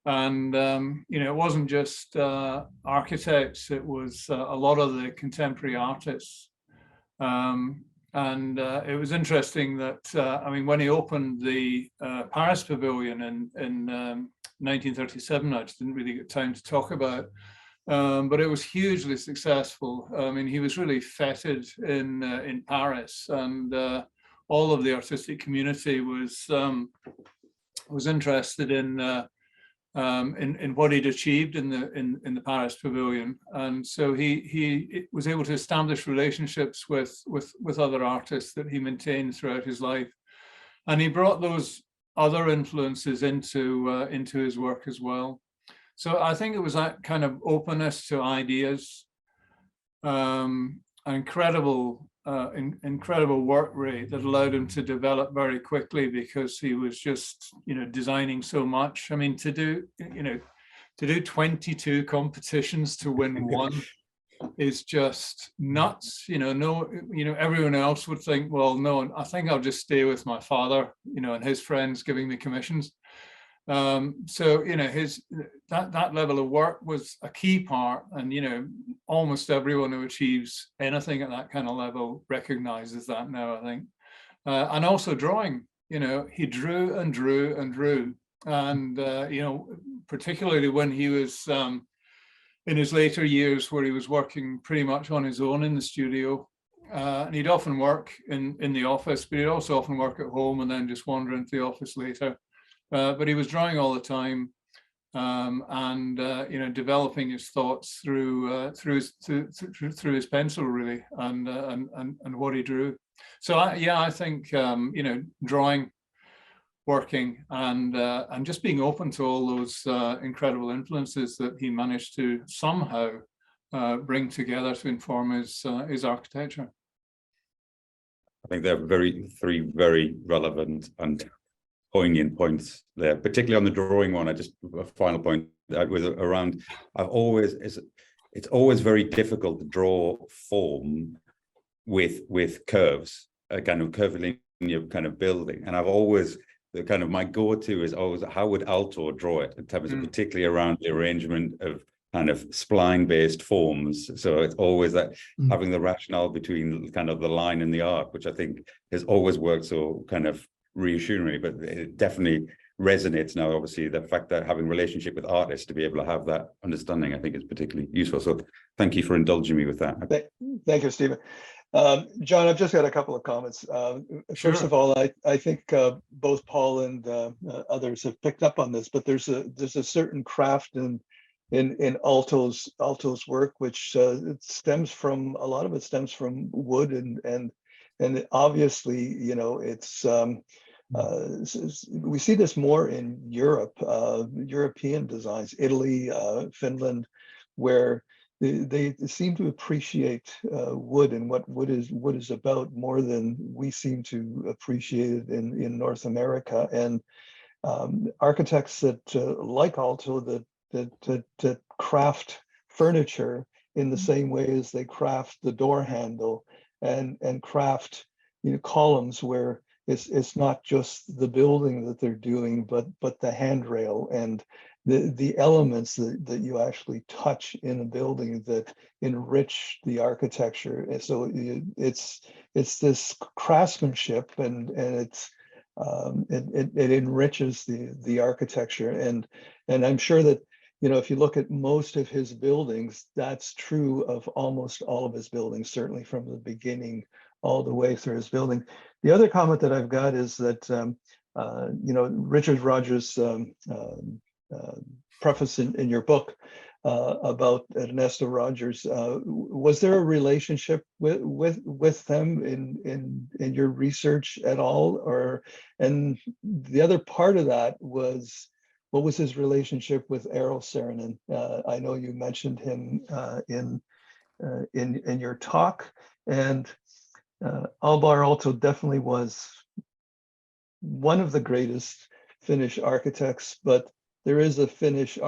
And it wasn't just architects; it was a lot of the contemporary artists. And it was interesting that when he opened the Paris Pavilion in 1937, I just didn't really get time to talk about, but it was hugely successful. I mean, he was really feted in Paris, and all of the artistic community was interested in what he'd achieved in the Paris Pavilion, and so he was able to establish relationships with other artists that he maintained throughout his life, and he brought those other influences into his work as well. So I think it was that kind of openness to ideas, incredible work rate that allowed him to develop very quickly, because he was just designing so much. I mean, to do 22 competitions to win one is just nuts. Everyone else would think, well, no, I think I'll just stay with my father, and his friends giving me commissions. So that level of work was a key part, and almost everyone who achieves anything at that kind of level recognizes that now, I think. And also drawing. you know, he drew and drew and drew. And, you know, particularly when he was in his later years where he was working pretty much on his own in the studio. And he'd often work in the office, but he'd also often work at home and then just wander into the office later. But he was drawing all the time, and you know, developing his thoughts through his pencil, really, and what he drew. So I think you know, drawing, working, and just being open to all those incredible influences that he managed to somehow bring together to inform his architecture. I think they're three very relevant and poignant points there, particularly on the drawing one. A final point that was around, it's always very difficult to draw form with curves, a kind of curvilinear kind of building. And I've always, my go-to is always, how would Aalto draw it, in terms of particularly around the arrangement of kind of spline-based forms. So it's always that having the rationale between kind of the line and the art, which I think has always worked so kind of reassuringly, but it definitely resonates now. Obviously, the fact that having a relationship with artists to be able to have that understanding, I think, is particularly useful. So thank you for indulging me with that. Thank you, Stephen. John, I've just got a couple of comments. First of all, I think both Paul and others have picked up on this, but there's a certain craft in Aalto's work, which it stems from, a lot of it stems from wood, and obviously, you know, it's we see this more in Europe, European designs, Italy, Finland, where they seem to appreciate wood and what wood is about more than we seem to appreciate it in North America. And architects that like Aalto, that craft furniture in the same way as they craft the door handle and craft, you know, columns where it's not just the building that they're doing, but the handrail and the elements that you actually touch in a building that enrich the architecture. And so it's this craftsmanship, and it enriches the architecture. And I'm sure that, you know, if you look at most of his buildings, that's true of almost all of his buildings, certainly from the beginning all the way through his building. The other comment that I've got is that, you know, Richard Rogers' preface in your book about Ernesto Rogers, was there a relationship with them in your research at all? Or, and the other part of that was, what was his relationship with Eero Saarinen? I know you mentioned him in your talk, and Alvar Aalto definitely was one of the greatest Finnish architects, but there is a Finnish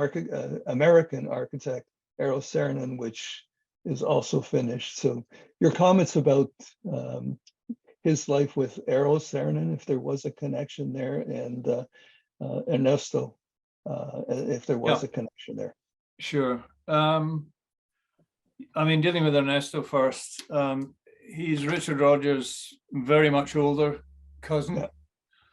American architect, Eero Saarinen, which is also Finnish. So your comments about his life with Eero Saarinen, if there was a connection there, and Ernesto, if there was a connection there. Sure. I mean, dealing with Ernesto first, he's Richard Rogers' very much older cousin.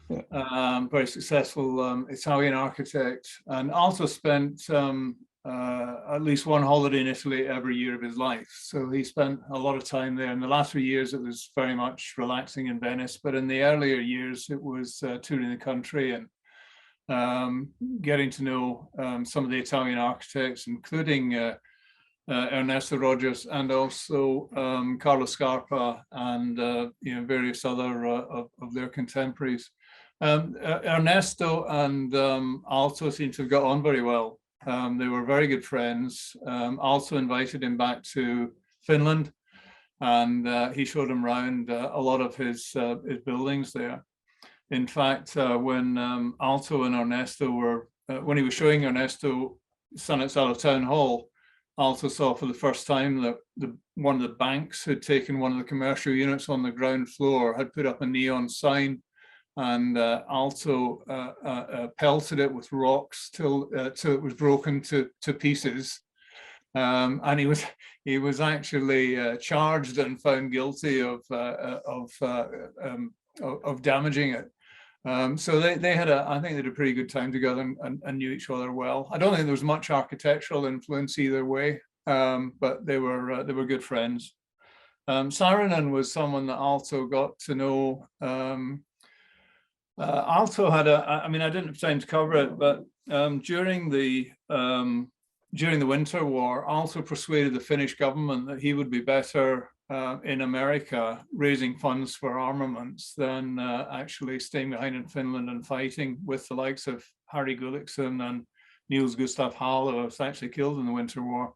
Very successful Italian architect, and also spent at least one holiday in Italy every year of his life. So he spent a lot of time there. In the last 3 years, it was very much relaxing in Venice, but in the earlier years, it was touring the country and getting to know some of the Italian architects, including Ernesto Rogers, and also Carlo Scarpa, and you know, various other of their contemporaries. Ernesto and Aalto seem to have got on very well. They were very good friends. Aalto invited him back to Finland, and he showed him around a lot of his buildings there. In fact, when Aalto and Ernesto were, when he was showing Ernesto Sannazaro Town Hall, Aalto saw for the first time that one of the banks had taken one of the commercial units on the ground floor, had put up a neon sign, and Aalto pelted it with rocks till it was broken to pieces. And he was actually charged and found guilty of damaging it. So they had I think they had a pretty good time together and knew each other well. I don't think there was much architectural influence either way, but they were good friends. Saarinen was someone that Aalto got to know. Aalto had I mean, I didn't have time to cover it, but during the Winter War, Aalto persuaded the Finnish government that he would be better in America raising funds for armaments than actually staying behind in Finland and fighting with the likes of Harry Gulliksen and Niels Gustav Hall, who was actually killed in the Winter War.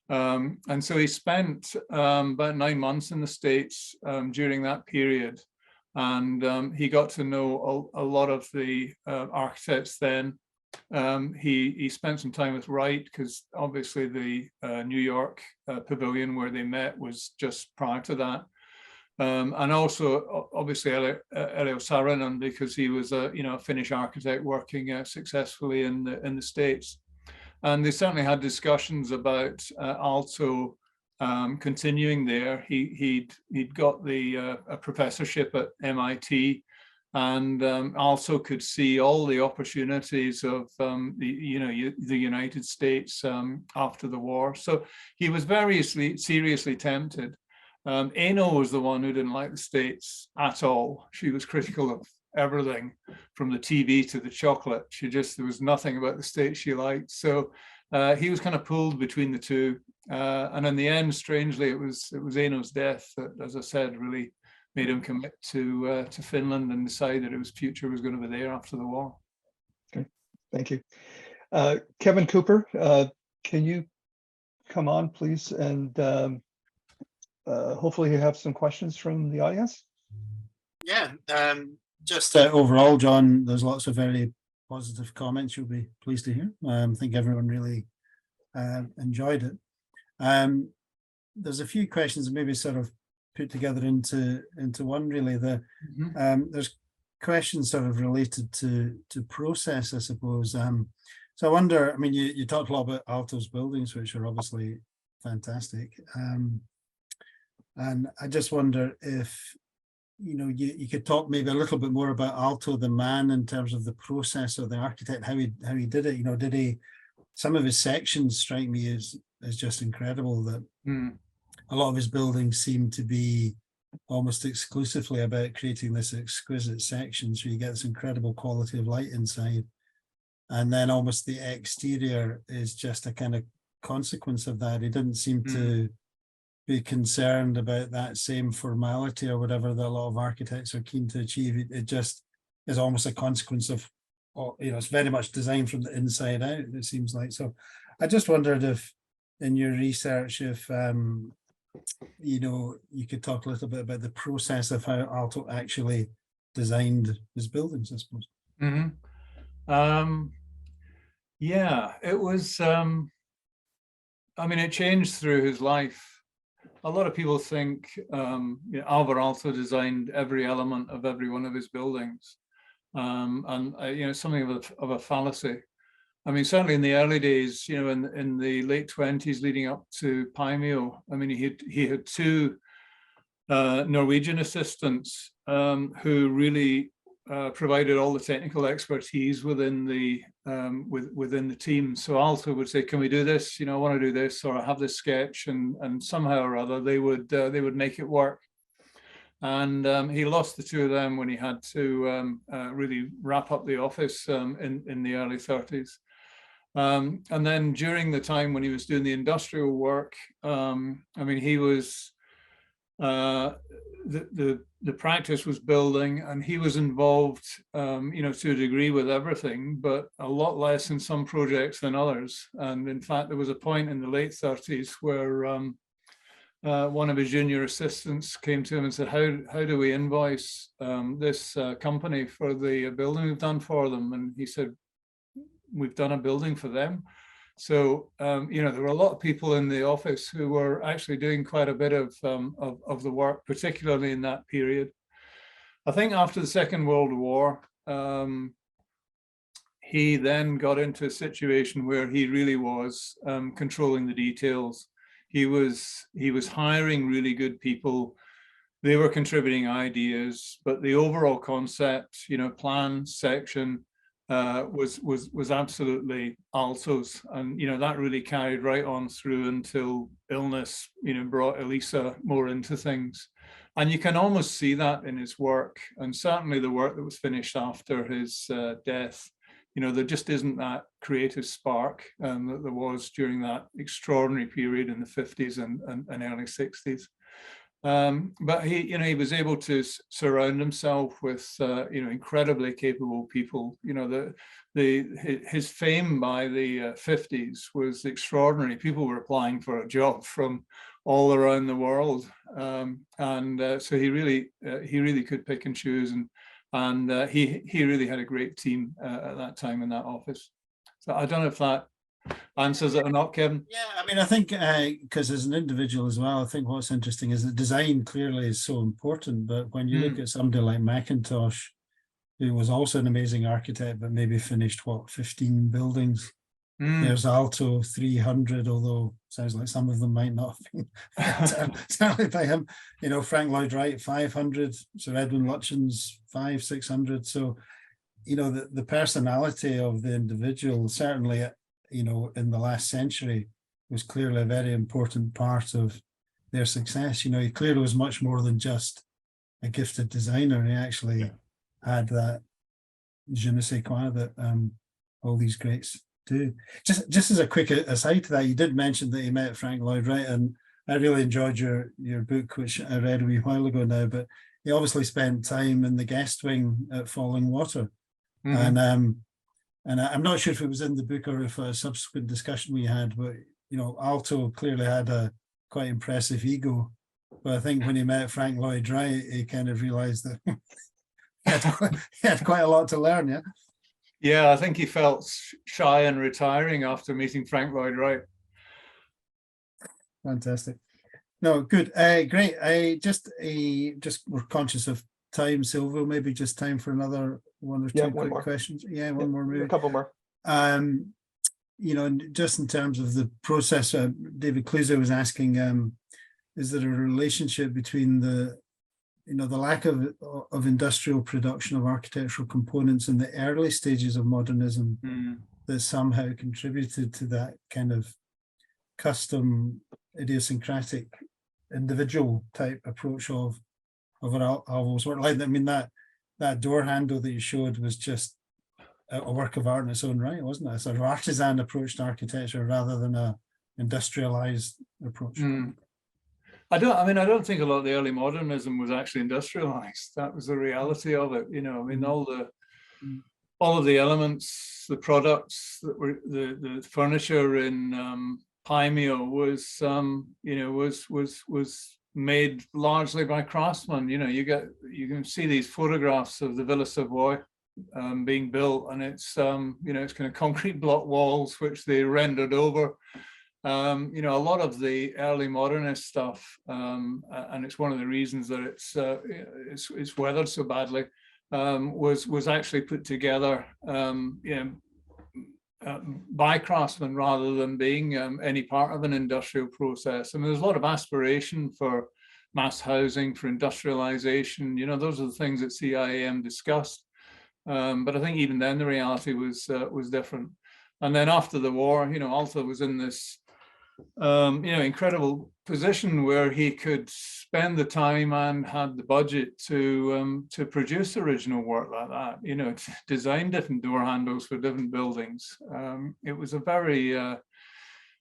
And so he spent about 9 months in the States during that period. And he got to know a lot of the architects then. He spent some time with Wright, because obviously the New York pavilion where they met was just prior to that. And also obviously Elio Saarinen, because he was a Finnish architect working successfully in the States. And they certainly had discussions about Aalto continuing there. He'd got a professorship at MIT, and also could see all the opportunities of the United States after the war. So he was very seriously tempted. Eno was the one who didn't like the States at all. She was critical of everything, from the TV to the chocolate. There was nothing about the States she liked. So he was kind of pulled between the two. And in the end, strangely, it was Eno's death that, as I said, really made him commit to Finland and decide that his future was going to be there after the war. Okay, thank you. Kevin Cooper, can you come on, please? And hopefully you have some questions from the audience. Yeah, just overall, John, there's lots of very positive comments you'll be pleased to hear. I think everyone really enjoyed it. There's a few questions maybe sort of put together into one, really. There's questions sort of related to process, I suppose. So I wonder, I mean, you talked a lot about Aalto's buildings, which are obviously fantastic. And I just wonder if, you could talk maybe a little bit more about Aalto, the man, in terms of the process of the architect, how he did it. Some of his sections strike me as just incredible, that a lot of his buildings seem to be almost exclusively about creating this exquisite section. So you get this incredible quality of light inside. And then almost the exterior is just a kind of consequence of that. He didn't seem to be concerned about that same formality or whatever that a lot of architects are keen to achieve. It just is almost a consequence of, it's very much designed from the inside out, it seems like. So I just wondered if in your research, if you could talk a little bit about the process of how Aalto actually designed his buildings, I suppose. Yeah, it was, it changed through his life. A lot of people think Alvar Aalto designed every element of every one of his buildings. And something of a fallacy. I mean, certainly in the early days, in the late 20s leading up to Paimio, I mean, he had two Norwegian assistants who really provided all the technical expertise within the team. So Aalto would say, "Can we do this? I want to do this, or I have this sketch," and somehow or other they would make it work. And he lost the two of them when he had to really wrap up the office in the early 30s. And then during the time when he was doing the industrial work, he was the practice was building, and he was involved, to a degree with everything, but a lot less in some projects than others. And in fact, there was a point in the late 30s where one of his junior assistants came to him and said, how do we invoice this company for the building we've done for them? And he said, "We've done a building for them." So, there were a lot of people in the office who were actually doing quite a bit of the work, particularly in that period. I think after the Second World War, he then got into a situation where he really was controlling the details. He was hiring really good people they were contributing ideas, but the overall concept, plan, section, was absolutely Aalto's, and that really carried right on through until illness, brought Elisa more into things, and you can almost see that in his work, and certainly the work that was finished after his death. There just isn't that creative spark that there was during that extraordinary period in the 50s and early 60s. But he was able to surround himself with incredibly capable people. His fame by the 50s was extraordinary. People were applying for a job from all around the world, so he really could pick and choose, and he really had a great team at that time in that office. So I don't know if that answers it or not, Kevin. Yeah, I mean, I think because as an individual as well, I think what's interesting is that design clearly is so important. But when you look at somebody like Macintosh, who was also an amazing architect, but maybe finished 15 buildings. There's Aalto 300, although sounds like some of them might not have been certainly by him. Frank Lloyd Wright 500, Sir Edwin Lutyens 500-600. So, the personality of the individual certainly, in the last century was clearly a very important part of their success. He clearly was much more than just a gifted designer. He actually had that je ne sais quoi that all these greats do. Just as a quick aside to that, you did mention that you met Frank Lloyd Wright, and I really enjoyed your book, which I read a wee while ago now, but he obviously spent time in the guest wing at Falling Water. And I'm not sure if it was in the book or if a subsequent discussion we had, but Aalto clearly had a quite impressive ego. But I think when he met Frank Lloyd Wright, he kind of realized that he had quite a lot to learn. Yeah, I think he felt shy and retiring after meeting Frank Lloyd Wright. Fantastic. No, good. Great. We're conscious of time, Silvio. Maybe just time for another one or two quick questions. Yeah, one more maybe. A couple more. Just in terms of the process, David Cluzo was asking, is there a relationship between the lack of industrial production of architectural components in the early stages of modernism that somehow contributed to that kind of custom, idiosyncratic, individual type approach of Alvar's work? Like, I mean, that door handle that you showed was just a work of art in its own right, wasn't it? A sort of artisan approach to architecture rather than a industrialized approach. I don't think a lot of the early modernism was actually industrialized. That was the reality of it. All of the elements, the products that were the furniture in Paimio was made largely by craftsmen. You can see these photographs of the Villa Savoy being built, and it's it's kind of concrete block walls which they rendered over. A lot of the early modernist stuff, and it's one of the reasons that it's weathered so badly, was actually put together by craftsmen rather than being any part of an industrial process. I mean, there's a lot of aspiration for mass housing, for industrialization. Those are the things that CIAM discussed. But I think even then the reality was different. And then after the war, Aalto was in this incredible position where he could spend the time and had the budget to produce original work like that, to design different door handles for different buildings. It was a very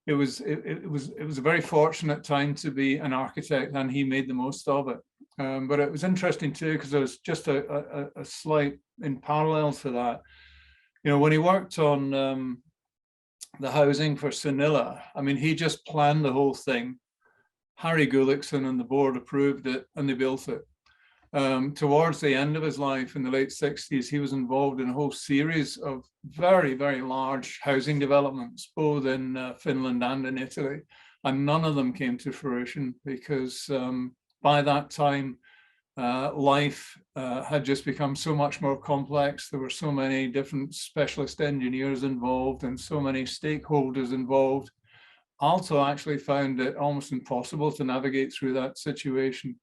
it was a very fortunate time to be an architect, and he made the most of it. But it was interesting too, because there was just a slight in parallel to that. When he worked on the housing for Sunila, I mean, he just planned the whole thing. Harry Gullickson and the board approved it, and they built it. Towards the end of his life in the late 60s, he was involved in a whole series of very, very large housing developments, both in Finland and in Italy. And none of them came to fruition because by that time, life had just become so much more complex. There were so many different specialist engineers involved and so many stakeholders involved. Aalto actually found it almost impossible to navigate through that situation.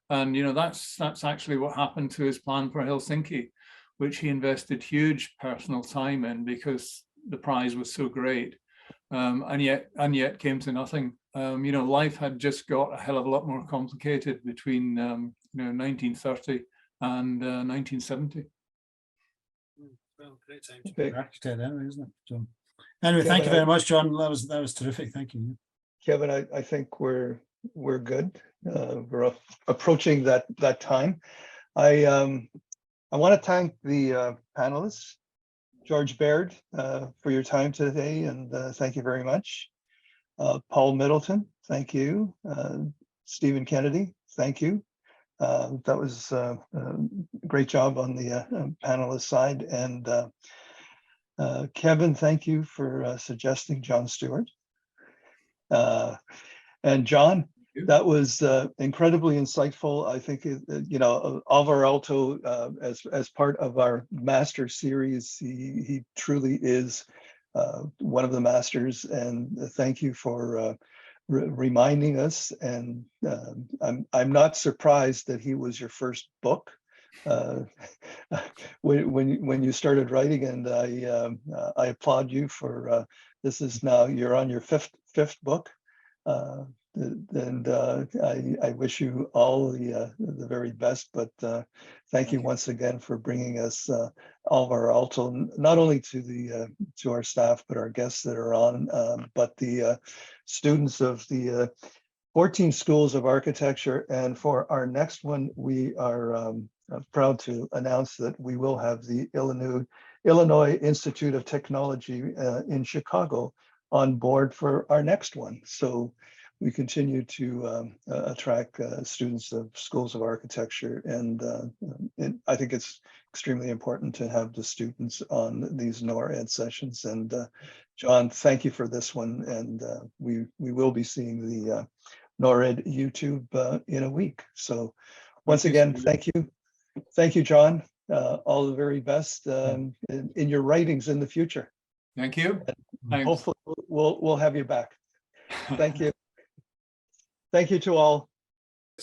And that's actually what happened to his plan for Helsinki, which he invested huge personal time in because the prize was so great, and yet came to nothing. Life had just got a hell of a lot more complicated between 1930 and 1970. Well, great time to be an architect, anyway, isn't it? So, anyway, thank you very much, John. That was terrific. Thank you. Kevin, I think we're good. We're approaching that time. I want to thank the panelists, George Baird, for your time today, and thank you very much. Paul Middleton, thank you. Stephen Kennedy, thank you. That was a great job on the panelist side. And Kevin, thank you for suggesting John Stewart. And John, that was incredibly insightful. I think, Alvar Aalto, as part of our master series, he truly is one of the masters. And thank you for reminding us. And I'm not surprised that he was your first book when you started writing. And I applaud you for this is now you're on your fifth book. And I wish you all the very best, but thank you once again for bringing us Alvar Aalto, not only to our staff, but our guests that are on, but the students of the 14 schools of architecture. And for our next one, we are proud to announce that we will have the Illinois Institute of Technology in Chicago on board for our next one. So we continue to attract students of schools of architecture, and I think it's extremely important to have the students on these NORR Ed sessions. And John, thank you for this one, and we will be seeing the NORR Ed YouTube in a week. So once again, thank you, John. All the very best in your writings in the future. Thank you. Hopefully we'll have you back. Thank you. Thank you to all.